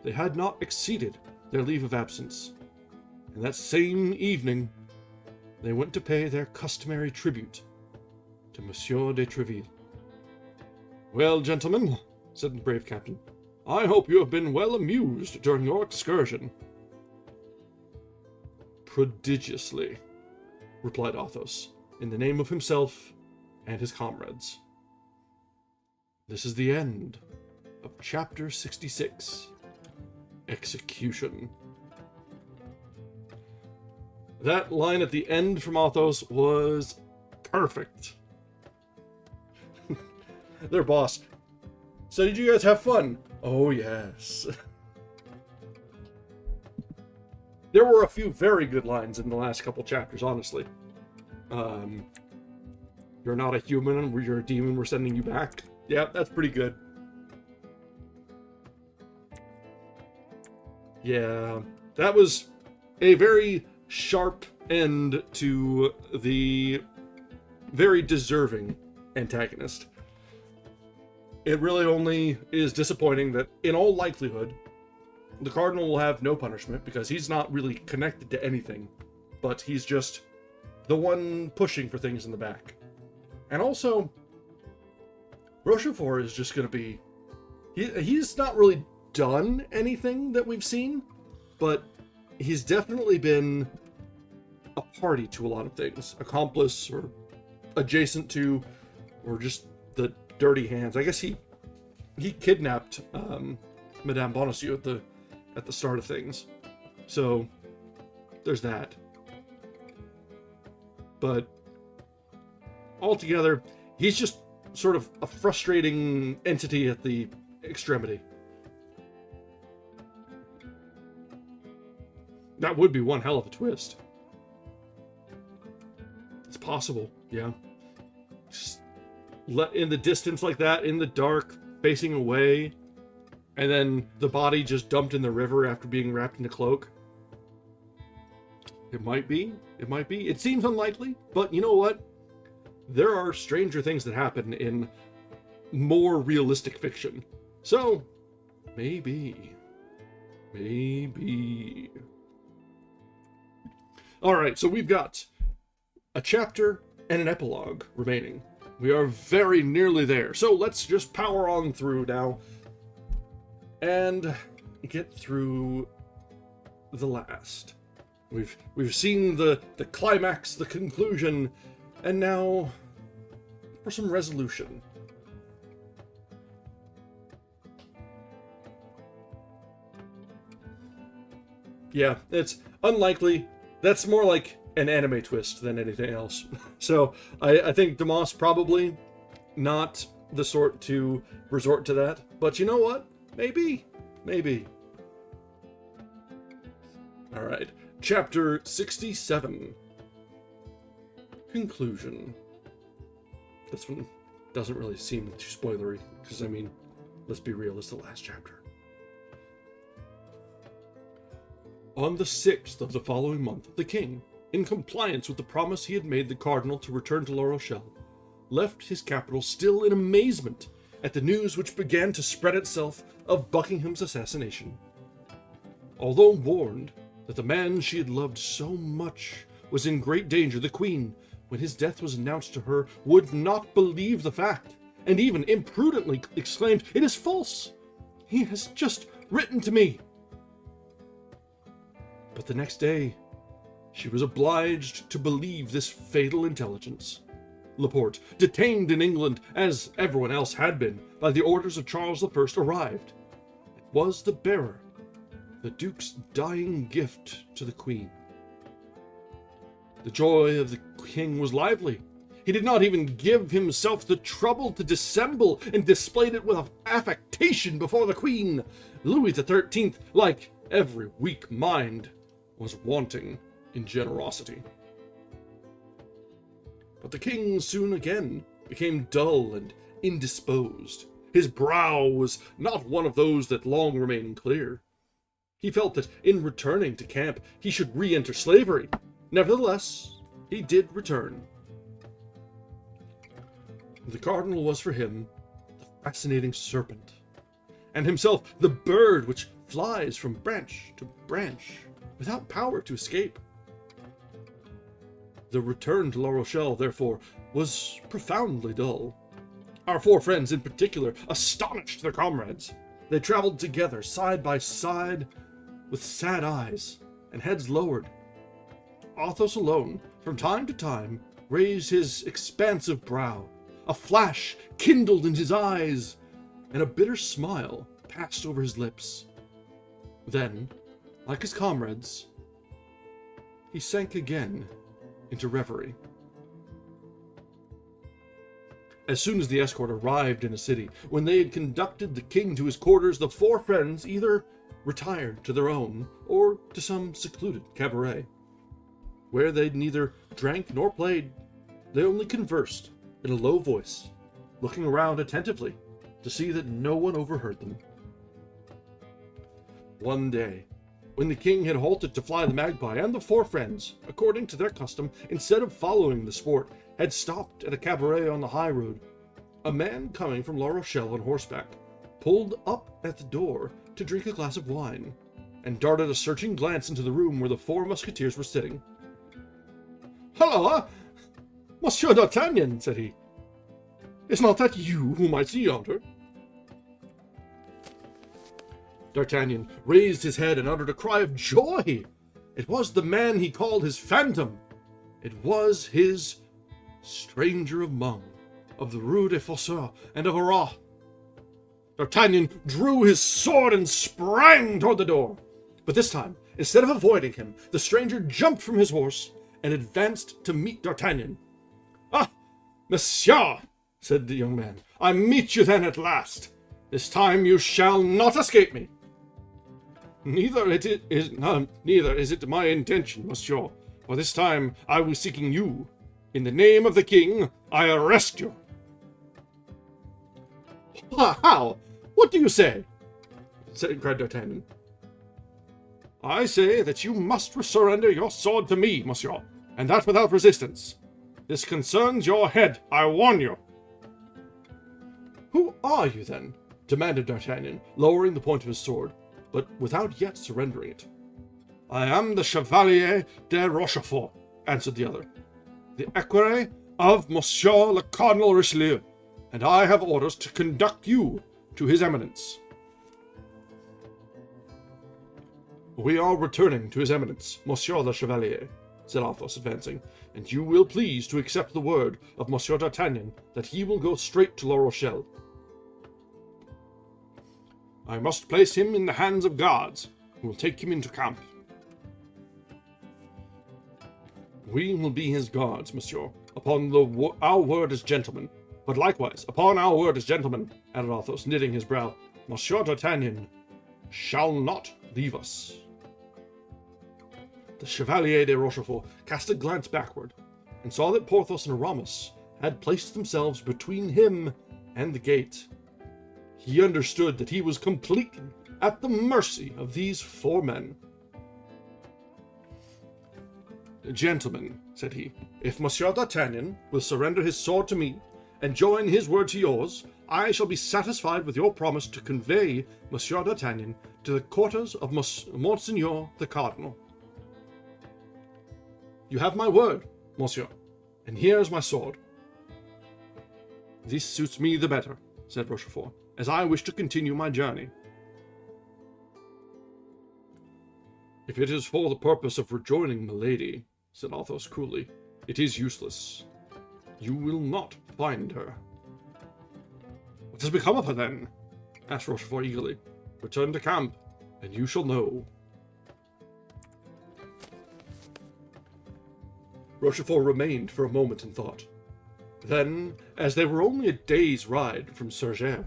They had not exceeded their leave of absence, and that same evening they went to pay their customary tribute to Monsieur de Treville. "Well, gentlemen," said the brave captain, "I hope you have been well amused during your excursion." "Prodigiously," replied Athos, in the name of himself and his comrades. This is the end of chapter 66, Execution. That line at the end from Athos was perfect. Their boss. "So did you guys have fun?" "Oh, yes." There were a few very good lines in the last couple chapters, honestly. "You're not a human, you're a demon, we're sending you back." Yeah, that's pretty good. Yeah, that was a very sharp end to the very deserving antagonist. It really only is disappointing that, in all likelihood, the Cardinal will have no punishment, because he's not really connected to anything, but he's just the one pushing for things in the back. And also, Rochefort is just going to be... He's not really done anything that we've seen, but he's definitely been a party to a lot of things. Accomplice, or adjacent to, or just the dirty hands. I guess he kidnapped Madame Bonacieux at the start of things. So, there's that. But, altogether, he's just sort of a frustrating entity at the extremity. That would be one hell of a twist. It's possible, yeah. Just in the distance like that, in the dark, facing away, and then the body just dumped in the river after being wrapped in a cloak. It might be. It might be. It seems unlikely, but you know what? There are stranger things that happen in more realistic fiction. So, maybe. Maybe. Alright, so we've got a chapter and an epilogue remaining. We are very nearly there. So let's just power on through now and get through the last. We've seen the climax, the conclusion, and now for some resolution. Yeah, it's unlikely. That's more like an anime twist than anything else. So I think Dumas probably not the sort to resort to that. But you know what? Maybe. Maybe. Alright. Chapter 67. Conclusion. This one doesn't really seem too spoilery, because, I mean, let's be real, it's the last chapter. On the 6th of the following month, the king, in compliance with the promise he had made the cardinal to return to La Rochelle, left his capital still in amazement at the news which began to spread itself of Buckingham's assassination. Although warned that the man she had loved so much was in great danger, the queen, when his death was announced to her, would not believe the fact, and even imprudently exclaimed, "It is false! He has just written to me!" But the next day, she was obliged to believe this fatal intelligence. Laporte, detained in England, as everyone else had been, by the orders of Charles I, arrived. It was the bearer, the Duke's dying gift to the Queen. The joy of the king was lively. He did not even give himself the trouble to dissemble, and displayed it with affectation before the Queen. Louis XIII, like every weak mind, was wanting in generosity. But the king soon again became dull and indisposed. His brow was not one of those that long remain clear. He felt that in returning to camp he should re-enter slavery. Nevertheless, he did return. The cardinal was for him the fascinating serpent, and himself the bird which flies from branch to branch without power to escape. The return to La Rochelle, therefore, was profoundly dull. Our four friends, in particular, astonished their comrades. They traveled together, side by side, with sad eyes and heads lowered. Athos alone, from time to time, raised his expansive brow. A flash kindled in his eyes, and a bitter smile passed over his lips. Then, like his comrades, he sank again into reverie. As soon as the escort arrived in a city, when they had conducted the king to his quarters, the four friends either retired to their own or to some secluded cabaret, where they neither drank nor played. They only conversed in a low voice, looking around attentively to see that no one overheard them. One day, when the king had halted to fly the magpie, and the four friends, according to their custom, instead of following the sport, had stopped at a cabaret on the high road, a man coming from La Rochelle on horseback pulled up at the door to drink a glass of wine, and darted a searching glance into the room where the four musketeers were sitting. "Halloa! Monsieur d'Artagnan," said he. "Is not that you whom I see yonder?" D'Artagnan raised his head and uttered a cry of joy. It was the man he called his phantom. It was his stranger of Meung, of the Rue des Fosseurs and of Arras. D'Artagnan drew his sword and sprang toward the door. But this time, instead of avoiding him, the stranger jumped from his horse and advanced to meet D'Artagnan. "Ah, monsieur," said the young man, "I meet you then at last. This time you shall not escape me. Neither is it my intention, monsieur, for this time I was seeking you. In the name of the king, I arrest you. How? What do you say? Cried D'Artagnan. I say that you must surrender your sword to me, monsieur, and that without resistance. This concerns your head, I warn you. Who are you, then? Demanded D'Artagnan, lowering the point of his sword, but without yet surrendering it. I am the Chevalier de Rochefort, answered the other, the equerry of Monsieur le Cardinal Richelieu, and I have orders to conduct you to his eminence. We are returning to his eminence, Monsieur le Chevalier, said Athos, advancing, and you will please to accept the word of Monsieur d'Artagnan that he will go straight to La Rochelle. I must place him in the hands of guards, who will take him into camp. We will be his guards, monsieur, upon our word as gentlemen, but likewise, upon our word as gentlemen, added Athos, knitting his brow, Monsieur d'Artagnan shall not leave us. The Chevalier de Rochefort cast a glance backward, and saw that Porthos and Aramis had placed themselves between him and the gate. He understood that he was completely at the mercy of these four men. Gentlemen, said he, if Monsieur d'Artagnan will surrender his sword to me, and join his word to yours, I shall be satisfied with your promise to convey Monsieur d'Artagnan to the quarters of Monseigneur the Cardinal. You have my word, monsieur, and here is my sword. This suits me the better, said Rochefort, as I wish to continue my journey. If it is for the purpose of rejoining Milady, said Athos coolly, it is useless. You will not find her. What has become of her, then? Asked Rochefort eagerly. Return to camp, and you shall know. Rochefort remained for a moment in thought. Then, as they were only a day's ride from Surgères,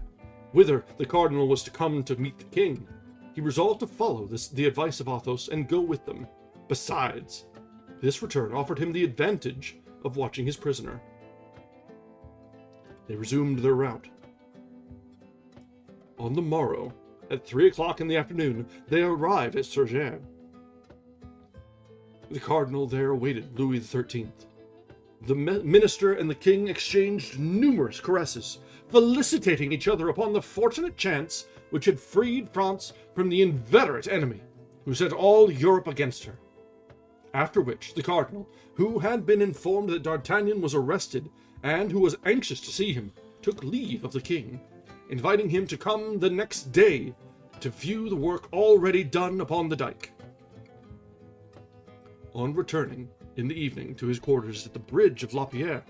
whither the cardinal was to come to meet the king, he resolved to follow the advice of Athos and go with them. Besides, this return offered him the advantage of watching his prisoner. They resumed their route. On the morrow, at 3 o'clock in the afternoon, they arrived at Surgères. The cardinal there awaited Louis XIII. The minister and the king exchanged numerous caresses, felicitating each other upon the fortunate chance which had freed France from the inveterate enemy, who set all Europe against her. After which the cardinal, who had been informed that D'Artagnan was arrested, and who was anxious to see him, took leave of the king, inviting him to come the next day to view the work already done upon the dike. On returning in the evening to his quarters at the bridge of La Pierre,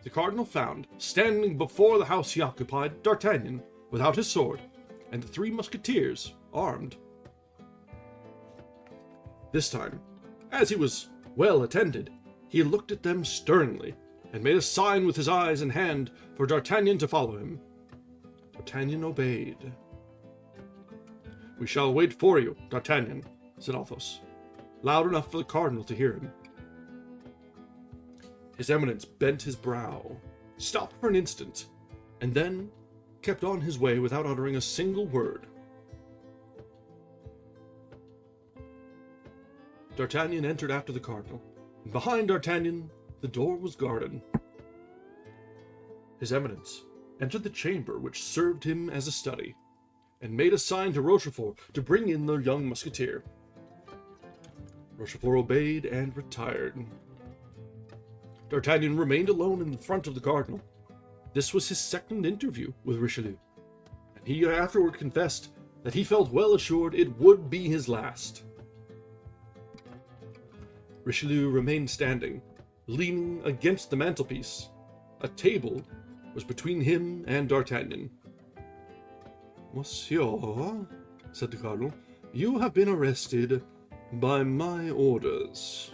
the cardinal found, standing before the house he occupied, D'Artagnan, without his sword, and the Three Musketeers, armed. This time, as he was well attended, he looked at them sternly, and made a sign with his eyes and hand for D'Artagnan to follow him. D'Artagnan obeyed. We shall wait for you, D'Artagnan, said Athos, loud enough for the cardinal to hear him. His Eminence bent his brow, stopped for an instant, and then kept on his way without uttering a single word. D'Artagnan entered after the cardinal, and behind D'Artagnan the door was guarded. His Eminence entered the chamber which served him as a study, and made a sign to Rochefort to bring in the young musketeer. Rochefort obeyed and retired. D'Artagnan remained alone in front of the cardinal. This was his second interview with Richelieu, and he afterward confessed that he felt well assured it would be his last. Richelieu remained standing, leaning against the mantelpiece. A table was between him and D'Artagnan. Monsieur, said the cardinal, you have been arrested by my orders.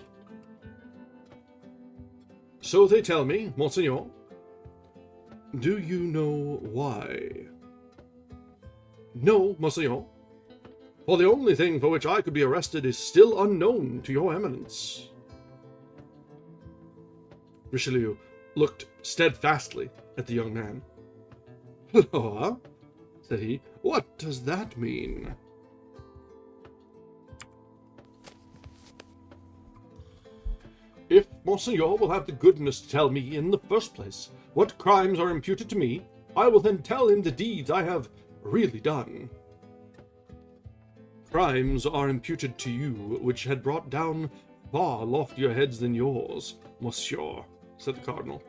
So they tell me, Monseigneur. Do you know why? No, Monseigneur, for the only thing for which I could be arrested is still unknown to your eminence. Richelieu looked steadfastly at the young man. "Law?" said he. "What does that mean?" "If Monseigneur will have the goodness to tell me, in the first place, what crimes are imputed to me, I will then tell him the deeds I have really done." "Crimes are imputed to you which had brought down far loftier heads than yours, monsieur," said the cardinal.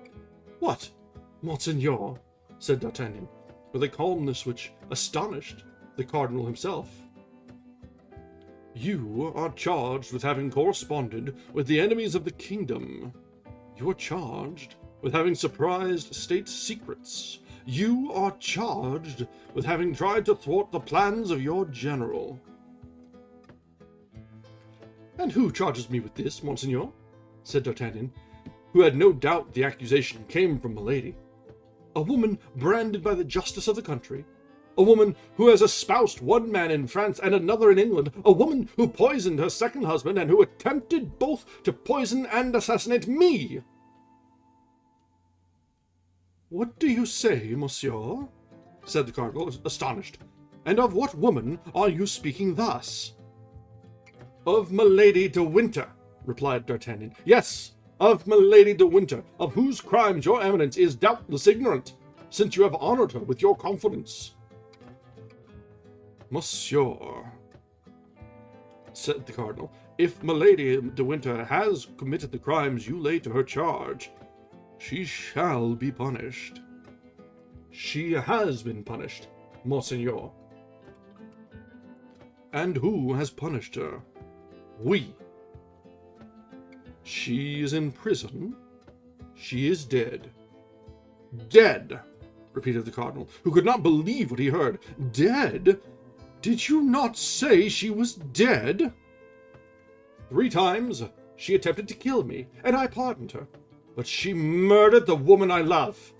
"What, Monseigneur?" said D'Artagnan, with a calmness which astonished the cardinal himself. "You are charged with having corresponded with the enemies of the kingdom. You are charged with having surprised state secrets. You are charged with having tried to thwart the plans of your general." "And who charges me with this, Monseigneur?" said D'Artagnan, who had no doubt the accusation came from Milady. "A woman branded by the justice of the country, a woman who has espoused one man in France and another in England, a woman who poisoned her second husband and who attempted both to poison and assassinate me." "What do you say, monsieur?" said the cardinal, astonished. "And of what woman are you speaking thus?" "Of Milady de Winter," replied D'Artagnan. "Yes, of Milady de Winter, of whose crimes your eminence is doubtless ignorant, since you have honored her with your confidence." "Monsieur," said the cardinal, "if Milady de Winter has committed the crimes you lay to her charge, she shall be punished." "She has been punished, Monseigneur." "And who has punished her?" "We." "She is in prison. She is dead." "Dead!" repeated the cardinal, who could not believe what he heard. "Dead? Did you not say she was dead?" "3 times she attempted to kill me, and I pardoned her. But she murdered the woman I love.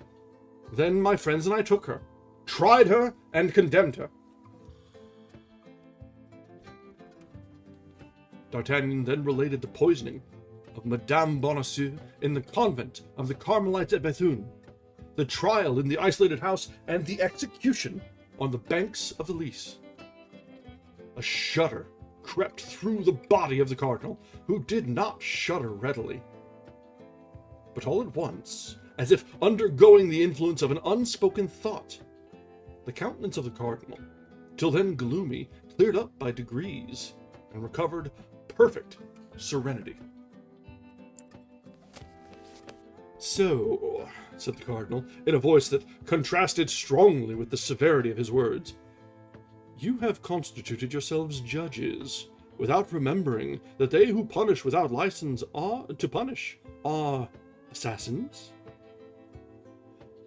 Then my friends and I took her, tried her, and condemned her." D'Artagnan then related the poisoning of Madame Bonacieux in the convent of the Carmelites at Bethune, the trial in the isolated house, and the execution on the banks of the Lys. A shudder crept through the body of the cardinal, who did not shudder readily. But all at once, as if undergoing the influence of an unspoken thought, the countenance of the cardinal, till then gloomy, cleared up by degrees, and recovered perfect serenity. "So," said the cardinal, in a voice that contrasted strongly with the severity of his words, "you have constituted yourselves judges, without remembering that they who punish without license are assassins?"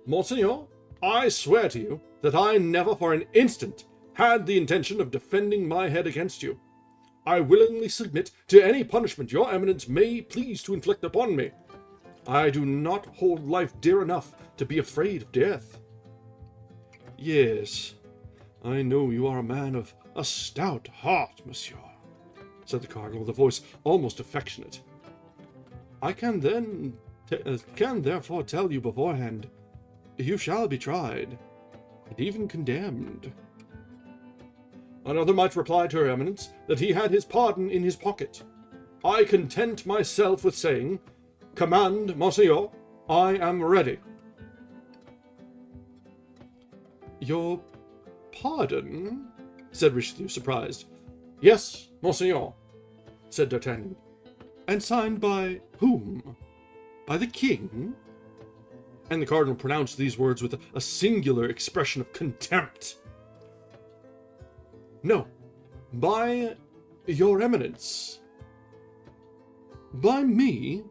"Monseigneur, I swear to you that I never for an instant had the intention of defending my head against you. I willingly submit to any punishment your eminence may please to inflict upon me. I do not hold life dear enough to be afraid of death." "Yes, I know you are a man of a stout heart, monsieur," said the cardinal, with a voice almost affectionate. "I can therefore tell you beforehand, you shall be tried, and even condemned." Another might reply to her eminence that he had his pardon in his pocket. I content myself with saying, "Command, Monseigneur, I am ready." "Your pardon?" said Richelieu, surprised. "Yes, Monseigneur," said D'Artagnan. "And signed by whom? By the king?" And the cardinal pronounced these words with a singular expression of contempt. "No, by your eminence." "By me?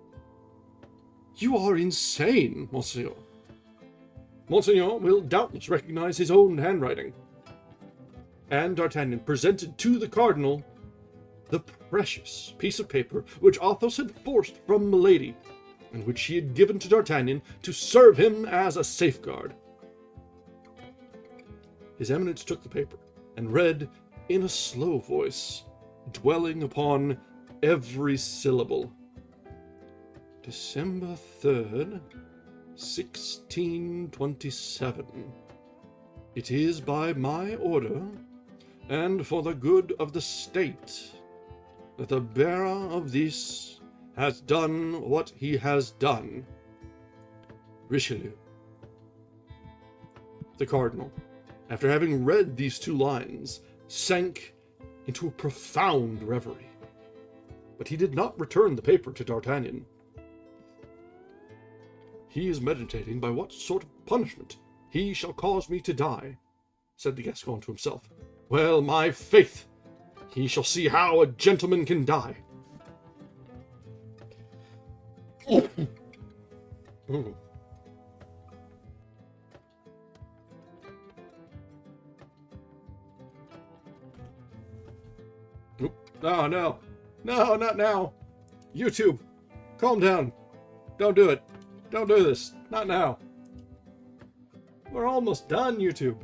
You are insane, Monseigneur." "Monseigneur will doubtless recognize his own handwriting." And D'Artagnan presented to the cardinal the precious piece of paper which Athos had forced from Milady, and which he had given to D'Artagnan to serve him as a safeguard. His eminence took the paper, and read in a slow voice, dwelling upon every syllable. December 3rd, 1627. It is by my order, and for the good of the state, that the bearer of this has done what he has done. Richelieu. The cardinal, after having read these 2 lines, sank into a profound reverie. But he did not return the paper to D'Artagnan. He is meditating by what sort of punishment he shall cause me to die, said the Gascon to himself. Well, my faith, he shall see how a gentleman can die. Ooh. No, no, not now. YouTube, calm down. Don't do it. Don't do this. Not now. We're almost done, YouTube.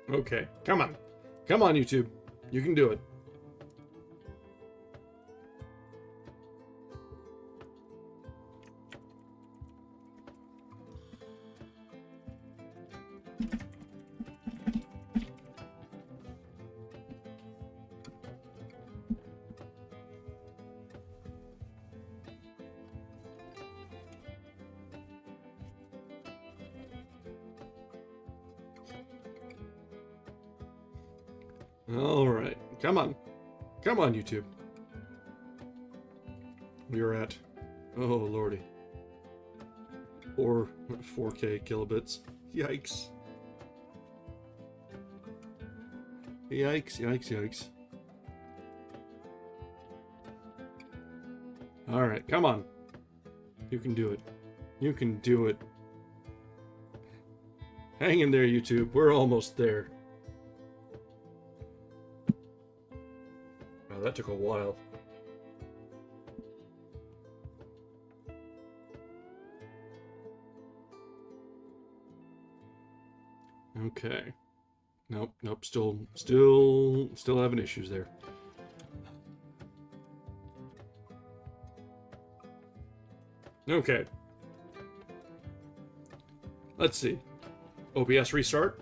Okay, come on. Come on, YouTube. You can do it. All right, come on, YouTube. We are at, oh lordy, 4K kilobits. Yikes! Yikes! All right, come on. You can do it. You can do it. Hang in there, YouTube. We're almost there. Wow, that took a while. Okay. Nope, still having issues there. Okay. Let's see. OBS restart.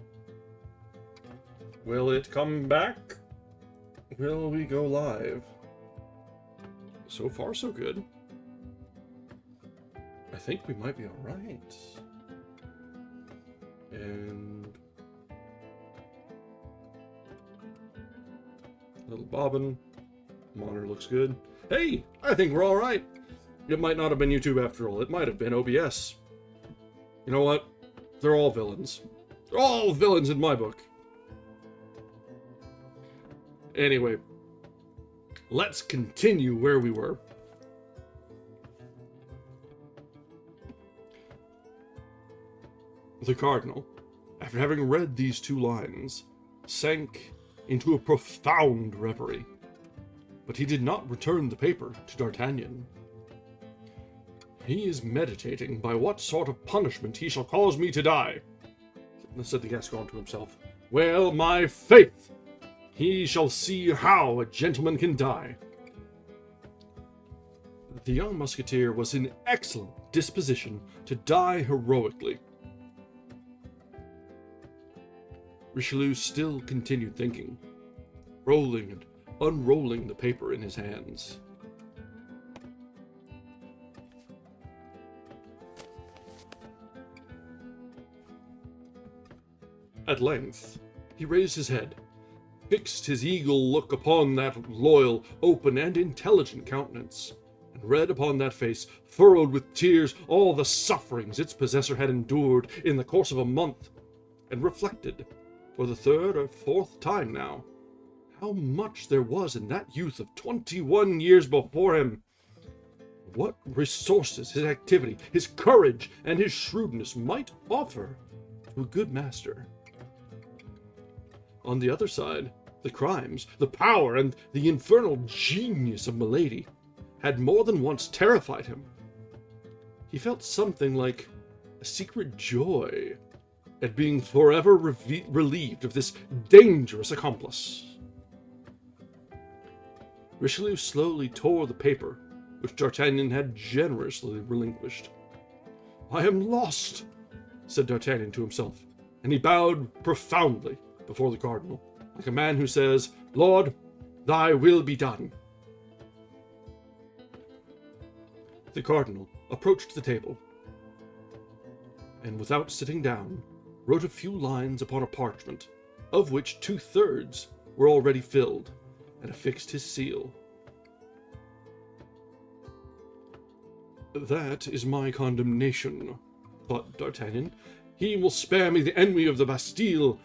Will it come back? Will we go live? So far, so good. I think we might be alright. And... little bobbin. Monitor looks good. Hey! I think we're alright! It might not have been YouTube after all. It might have been OBS. You know what? They're all villains. They're all villains in my book. Anyway, let's continue where we were. The Cardinal, after having read these 2 lines, sank into a profound reverie. But he did not return the paper to D'Artagnan. He is meditating by what sort of punishment he shall cause me to die, said the Gascon to himself. Well, my faith! He shall see how a gentleman can die. The young musketeer was in excellent disposition to die heroically. Richelieu still continued thinking, rolling and unrolling the paper in his hands. At length, he raised his head, fixed his eagle look upon that loyal, open, and intelligent countenance, and read upon that face, furrowed with tears, all the sufferings its possessor had endured in the course of a month, and reflected, for the 3rd or 4th time now, how much there was in that youth of 21 years before him, what resources his activity, his courage, and his shrewdness might offer to a good master. On the other side, the crimes, the power, and the infernal genius of Milady had more than once terrified him. He felt something like a secret joy at being forever relieved of this dangerous accomplice. Richelieu slowly tore the paper, which D'Artagnan had generously relinquished. "I am lost," said D'Artagnan to himself, and he bowed profoundly before the cardinal, like a man who says, "Lord, thy will be done." The cardinal approached the table, and without sitting down, wrote a few lines upon a parchment, of which 2/3 were already filled, and affixed his seal. "That is my condemnation," thought D'Artagnan. "He will spare me the ennui of the Bastille,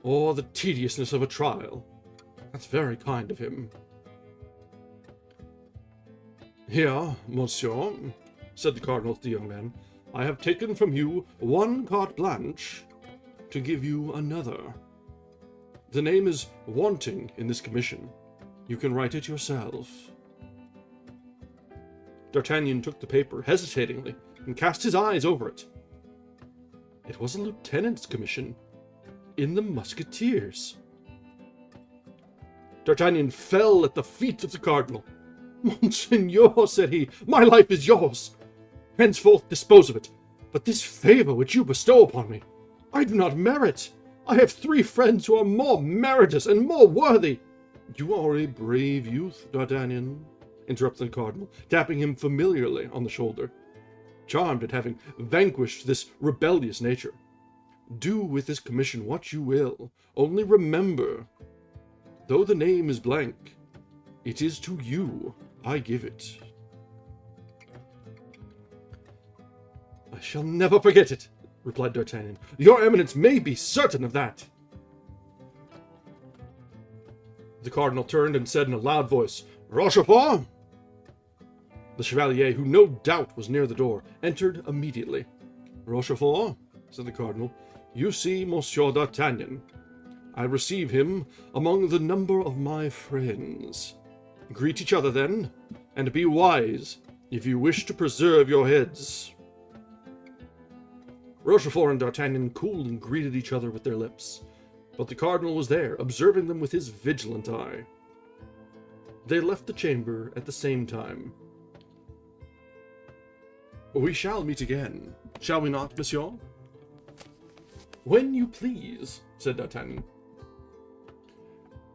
or the tediousness of a trial. That's very kind of him." "Here, monsieur," said the cardinal to the young man, "I have taken from you one carte blanche to give you another. The name is wanting in this commission. You can write it yourself." D'Artagnan took the paper hesitatingly and cast his eyes over it. It was a lieutenant's commission in the Musketeers. D'Artagnan fell at the feet of the cardinal. "Monseigneur," said he, "my life is yours. Henceforth dispose of it. But this favor which you bestow upon me, I do not merit. I have 3 friends who are more meritorious and more worthy." "You are a brave youth, D'Artagnan," interrupted the cardinal, tapping him familiarly on the shoulder, charmed at having vanquished this rebellious nature. "Do with this commission what you will. Only remember, though the name is blank, it is to you I give it." "I shall never forget it," replied D'Artagnan. "Your Eminence may be certain of that." The cardinal turned and said in a loud voice, "Rochefort!" The chevalier, who no doubt was near the door, entered immediately. "Rochefort," said the cardinal, "you see Monsieur d'Artagnan. I receive him among the number of my friends. Greet each other then, and be wise if you wish to preserve your heads." Rochefort and D'Artagnan coolly greeted each other with their lips, but the cardinal was there, observing them with his vigilant eye. They left the chamber at the same time. "We shall meet again, shall we not, monsieur?" "When you please," said D'Artagnan.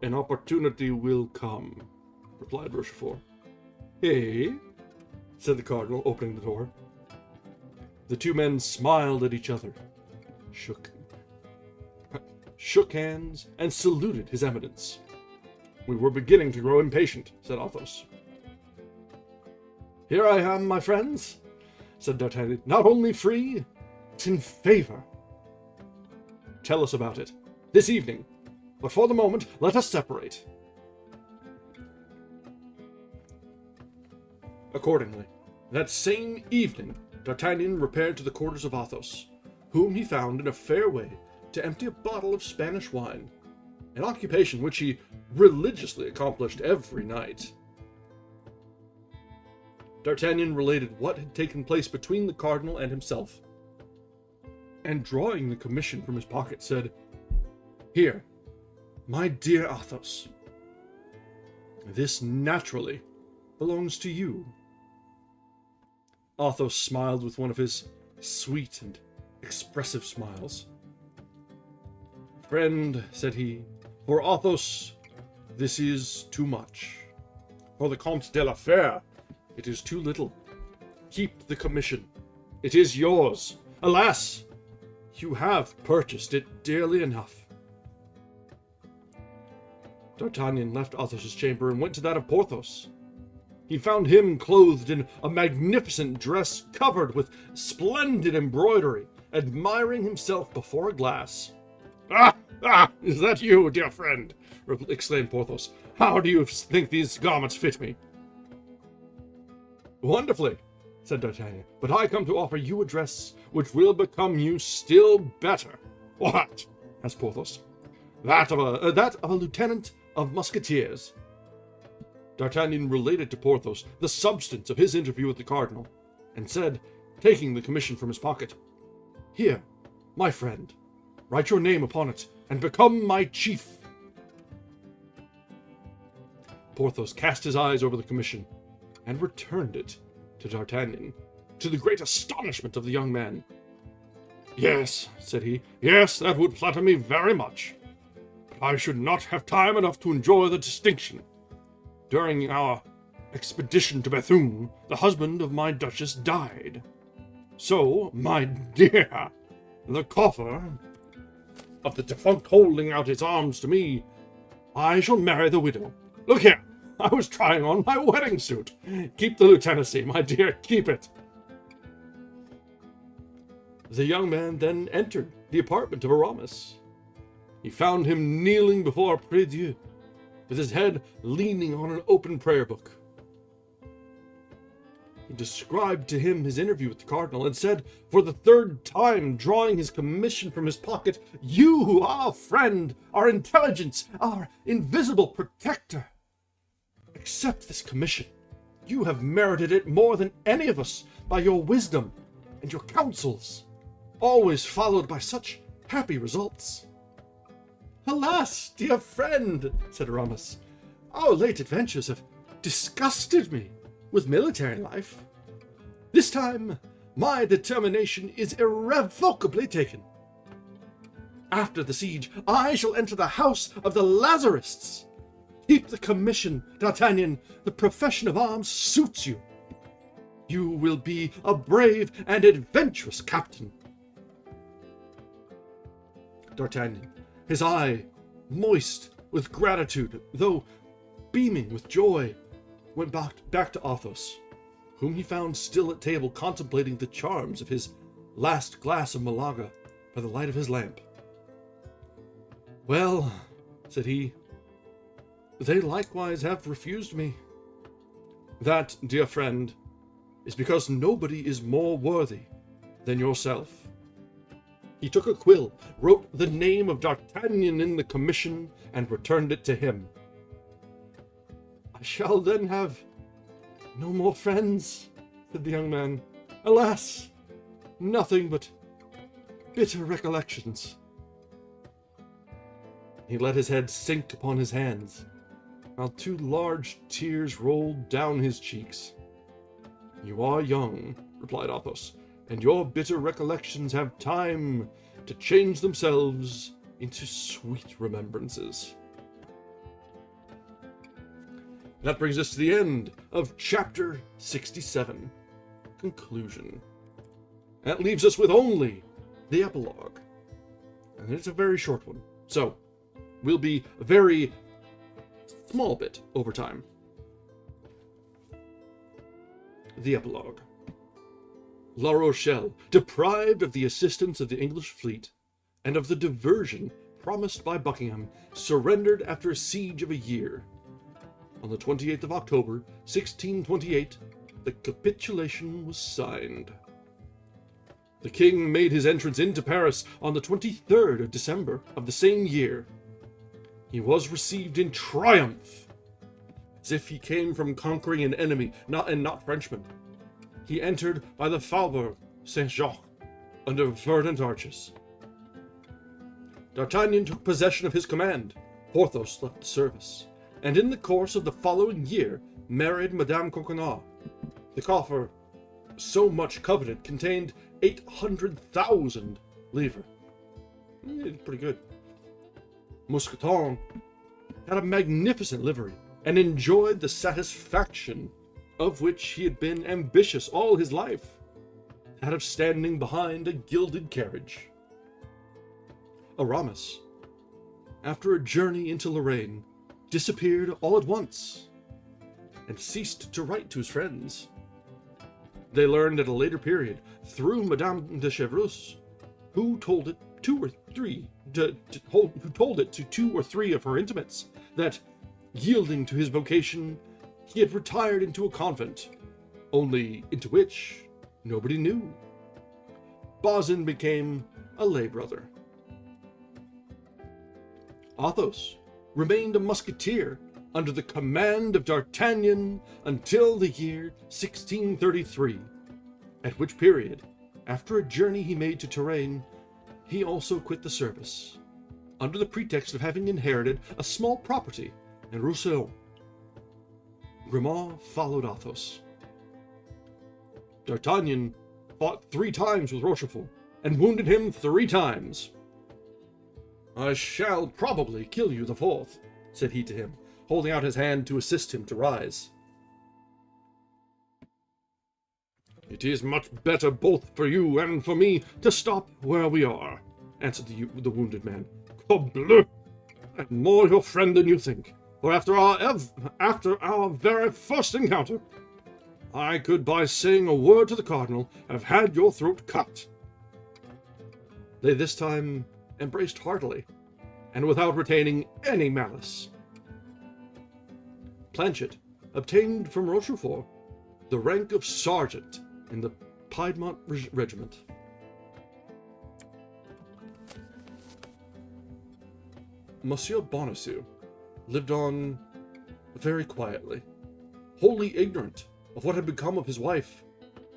"An opportunity will come," replied Rochefort. "Eh?" said the cardinal, opening the door. The 2 men smiled at each other, shook hands, and saluted his Eminence. "We were beginning to grow impatient," said Athos. "Here I am, my friends," said D'Artagnan, "not only free, but in favor." "Tell us about it. This evening. But for the moment, let us separate." Accordingly, that same evening, D'Artagnan repaired to the quarters of Athos, whom he found in a fair way to empty a bottle of Spanish wine, an occupation which he religiously accomplished every night. D'Artagnan related what had taken place between the cardinal and himself, and drawing the commission from his pocket, said, "Here, my dear Athos, this naturally belongs to you." Athos smiled with one of his sweet and expressive smiles. "Friend," said he, "for Athos, this is too much. For the Comte de la Fère, it is too little. Keep the commission. It is yours. Alas, you have purchased it dearly enough." D'Artagnan left Athos's chamber and went to that of Porthos. He found him clothed in a magnificent dress covered with splendid embroidery, admiring himself before a glass. Ah, is that you, dear friend?" exclaimed Porthos. "How do you think these garments fit me?" Wonderfully, said D'Artagnan, but I come to offer you a dress which will become you still better. What? asked Porthos. That of a lieutenant of Musketeers. D'Artagnan related to Porthos the substance of his interview with the cardinal, and said, taking the commission from his pocket, Here, my friend, write your name upon it, and become my chief. Porthos cast his eyes over the commission, and returned it to D'Artagnan, to the great astonishment of the young man. Yes, said he, yes, that would flatter me very much. But I should not have time enough to enjoy the distinction. During our expedition to Bethune, the husband of my duchess died. So, my dear, the coffer of the defunct holding out its arms to me, I shall marry the widow. Look here, I was trying on my wedding suit. Keep the lieutenancy, my dear, keep it. The young man then entered the apartment of Aramis. He found him kneeling before Prie-Dieu, with his head leaning on an open prayer book. He described to him his interview with the cardinal, and said, for the third time, drawing his commission from his pocket, You, our friend, our intelligence, our invisible protector, accept this commission. You have merited it more than any of us by your wisdom and your counsels, always followed by such happy results. Alas, dear friend, said Aramis, our late adventures have disgusted me with military life. This time, my determination is irrevocably taken. After the siege, I shall enter the house of the Lazarists. Keep the commission, D'Artagnan. The profession of arms suits you. You will be a brave and adventurous captain. D'Artagnan, his eye moist with gratitude, though beaming with joy, went back to Athos, whom he found still at table contemplating the charms of his last glass of Malaga by the light of his lamp. Well, said he, they likewise have refused me. That, dear friend, is because nobody is more worthy than yourself. He took a quill, wrote the name of D'Artagnan in the commission, and returned it to him. I shall then have no more friends, said the young man. Alas, nothing but bitter recollections. He let his head sink upon his hands, while two large tears rolled down his cheeks. You are young, replied Athos, and your bitter recollections have time to change themselves into sweet remembrances. That brings us to the end of chapter 67, conclusion. That leaves us with only the epilogue, and it's a very short one, so we'll be a very small bit over time. The epilogue. La Rochelle, deprived of the assistance of the English fleet and of the diversion promised by Buckingham, surrendered after a siege of a year. On the 28th of October, 1628, the capitulation was signed. The king made his entrance into Paris on the 23rd of December of the same year. He was received in triumph, as if he came from conquering an enemy, not Frenchmen. He entered by the Faubourg Saint-Jacques under verdant arches. D'Artagnan took possession of his command. Porthos left the service, and in the course of the following year married Madame Coquenard. The coffer so much coveted contained 800,000 livres. Pretty good. Mousqueton had a magnificent livery, and enjoyed the satisfaction of which he had been ambitious all his life, that of standing behind a gilded carriage. Aramis, after a journey into Lorraine, disappeared all at once, and ceased to write to his friends. They learned at a later period, through Madame de Chevreuse, who told it to two or three of her intimates, that, yielding to his vocation, he had retired into a convent, only into which nobody knew. Bazin became a lay brother. Athos remained a musketeer under the command of D'Artagnan until the year 1633, at which period, after a journey he made to Touraine, he also quit the service, under the pretext of having inherited a small property in Roussillon. Grimaud followed Athos. D'Artagnan fought 3 times with Rochefort, and wounded him 3 times. "I shall probably kill you the 4th, said he to him, holding out his hand to assist him to rise. "It is much better both for you and for me to stop where we are," answered the wounded man. "Corbleu! I'm more your friend than you think, for after our very first encounter, I could, by saying a word to the cardinal, have had your throat cut." They this time embraced heartily, and without retaining any malice. Planchet obtained from Rochefort the rank of sergeant in the Piedmont regiment. Monsieur Bonacieux lived on very quietly, wholly ignorant of what had become of his wife,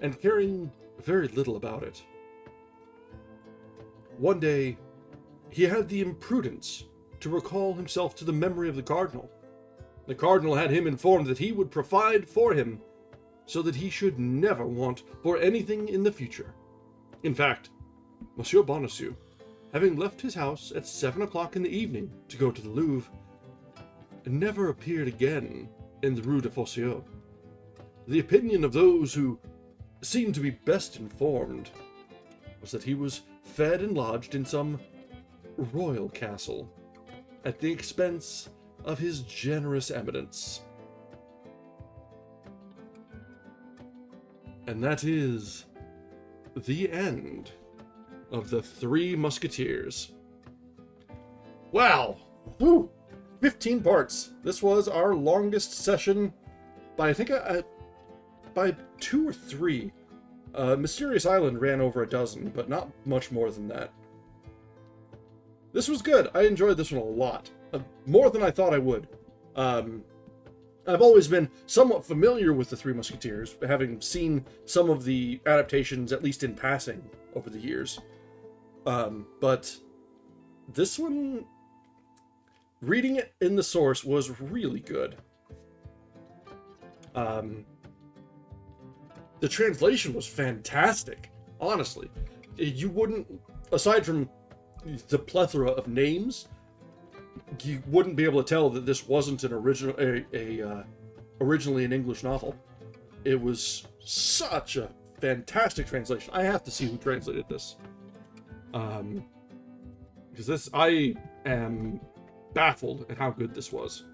and caring very little about it. One day, he had the imprudence to recall himself to the memory of the cardinal. The cardinal had him informed that he would provide for him so that he should never want for anything in the future. In fact, Monsieur Bonacieux, having left his house at 7 o'clock in the evening to go to the Louvre, never appeared again in the Rue de Fosseau. The opinion of those who seemed to be best informed was that he was fed and lodged in some royal castle at the expense of his generous eminence. And that is the end of the Three Musketeers. Wow! Whew! 15 parts. This was our longest session by, I think, by 2 or 3. Mysterious Island ran over a dozen, but not much more than that. This was good. I enjoyed this one a lot. More than I thought I would. I've always been somewhat familiar with the Three Musketeers, having seen some of the adaptations, at least in passing, over the years. But this one, reading it in the source, was really good. The translation was fantastic, honestly. You wouldn't, aside from the plethora of names, you wouldn't be able to tell that this wasn't an originally an English novel. It was such a fantastic translation. I have to see who translated this. Because I am baffled at how good this was.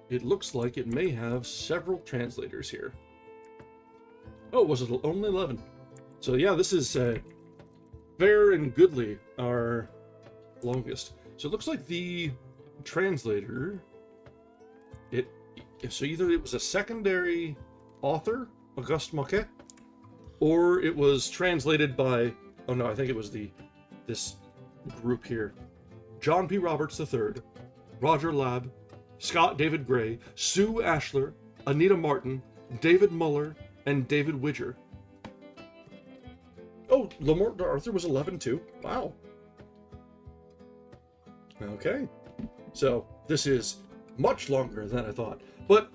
It looks like it may have several translators here. Oh, was it only 11? So yeah, this is fair and goodly, our longest. So it looks like the translator, so either it was a secondary author, Auguste Moquet, or it was translated by, oh no, I think it was this group here. John P. Roberts III, Roger Labb, Scott David Gray, Sue Ashler, Anita Martin, David Muller, and David Widger. Oh, Lamort Arthur was 11 too. Wow. Okay. So, this is much longer than I thought. But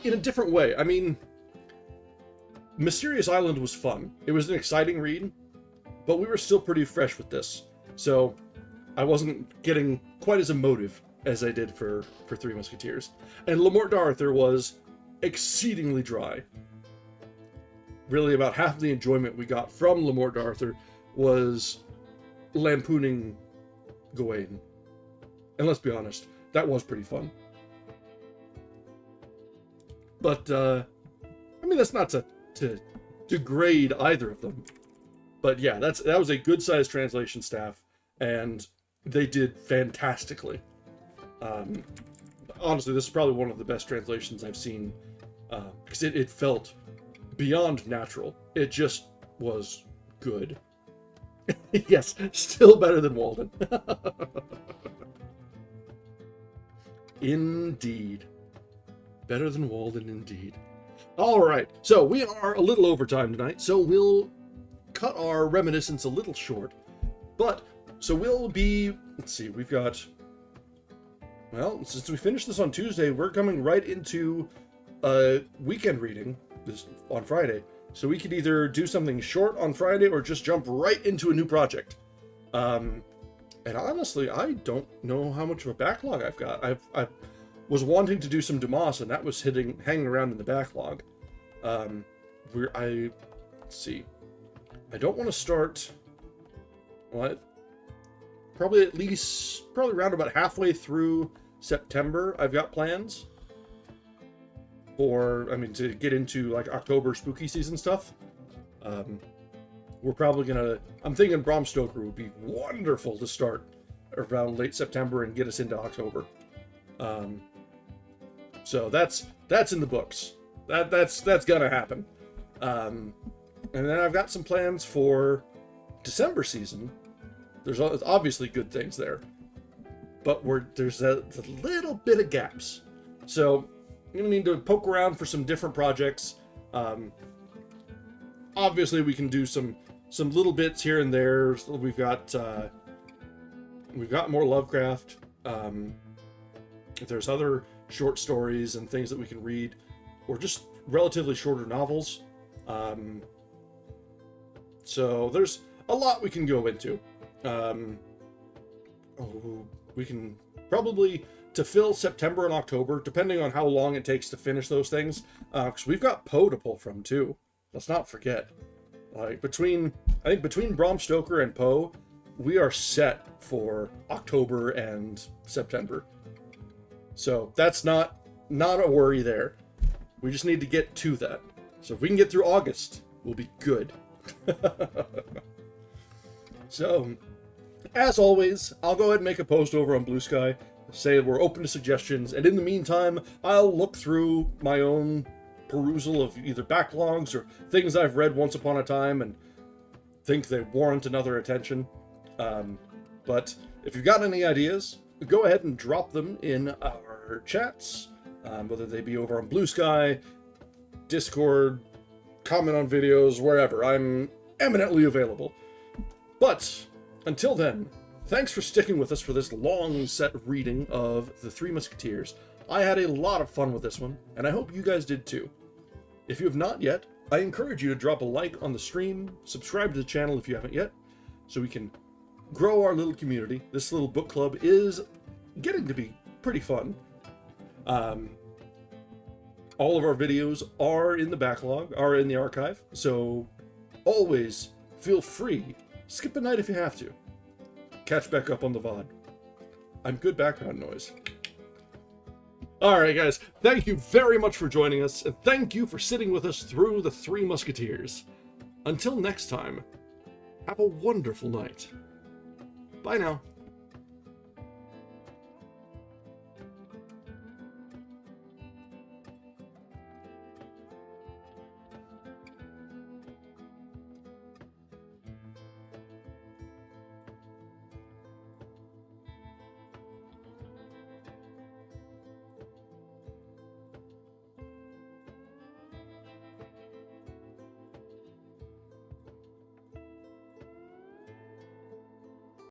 in a different way. I mean, Mysterious Island was fun. It was an exciting read, but we were still pretty fresh with this. So, I wasn't getting quite as emotive as I did for Three Musketeers. And Lamort d'Arthur was exceedingly dry. Really, about half of the enjoyment we got from Lamort d'Arthur was lampooning Gawain. And let's be honest, that was pretty fun. But, I mean, that's not to degrade either of them. But yeah, that was a good-sized translation staff, and they did fantastically. Honestly, this is probably one of the best translations I've seen, because it felt beyond natural. It just was good. Yes, still better than Walden. Indeed. Better than Walden, indeed. All right, so we are a little over time tonight, so we'll cut our reminiscence a little short. But, so we'll be, let's see, we've got, well, since we finished this on Tuesday, we're coming right into a weekend reading this on Friday. So we could either do something short on Friday or just jump right into a new project. And honestly, I don't know how much of a backlog I've got. I was wanting to do some Dumas, and that was hanging around in the backlog. Let's see. I don't want to start, what? Probably around about halfway through September, I've got plans. To get into like October spooky season stuff. We're probably I'm thinking Bram Stoker would be wonderful to start around late September and get us into October. So that's in the books. That's gonna happen. And then I've got some plans for December season. There's obviously good things there, but there's a little bit of gaps. So I'm gonna need to poke around for some different projects. Obviously, we can do some little bits here and there. So we've got more Lovecraft. There's other short stories and things that we can read, or just relatively shorter novels. So there's a lot we can go into. We can probably, to fill September and October, depending on how long it takes to finish those things, because we've got Poe to pull from too. Let's not forget. Like between Bram Stoker and Poe, we are set for October and September. So that's not a worry there. We just need to get to that. So if we can get through August, we'll be good. So, as always, I'll go ahead and make a post over on Bluesky, say we're open to suggestions, and in the meantime, I'll look through my own perusal of either backlogs or things I've read once upon a time and think they warrant another attention. But if you've got any ideas, go ahead and drop them in our chats, whether they be over on Bluesky, Discord, comment on videos, wherever. I'm eminently available. But until then, thanks for sticking with us for this long set reading of The Three Musketeers. I had a lot of fun with this one, and I hope you guys did too. If you have not yet, I encourage you to drop a like on the stream, subscribe to the channel if you haven't yet, so we can grow our little community. This little book club is getting to be pretty fun. All of our videos are in the backlog, are in the archive, so always feel free. Skip a night if you have to. Catch back up on the VOD. I'm good background noise. Alright guys, thank you very much for joining us, and thank you for sitting with us through The Three Musketeers. Until next time, have a wonderful night. Bye now.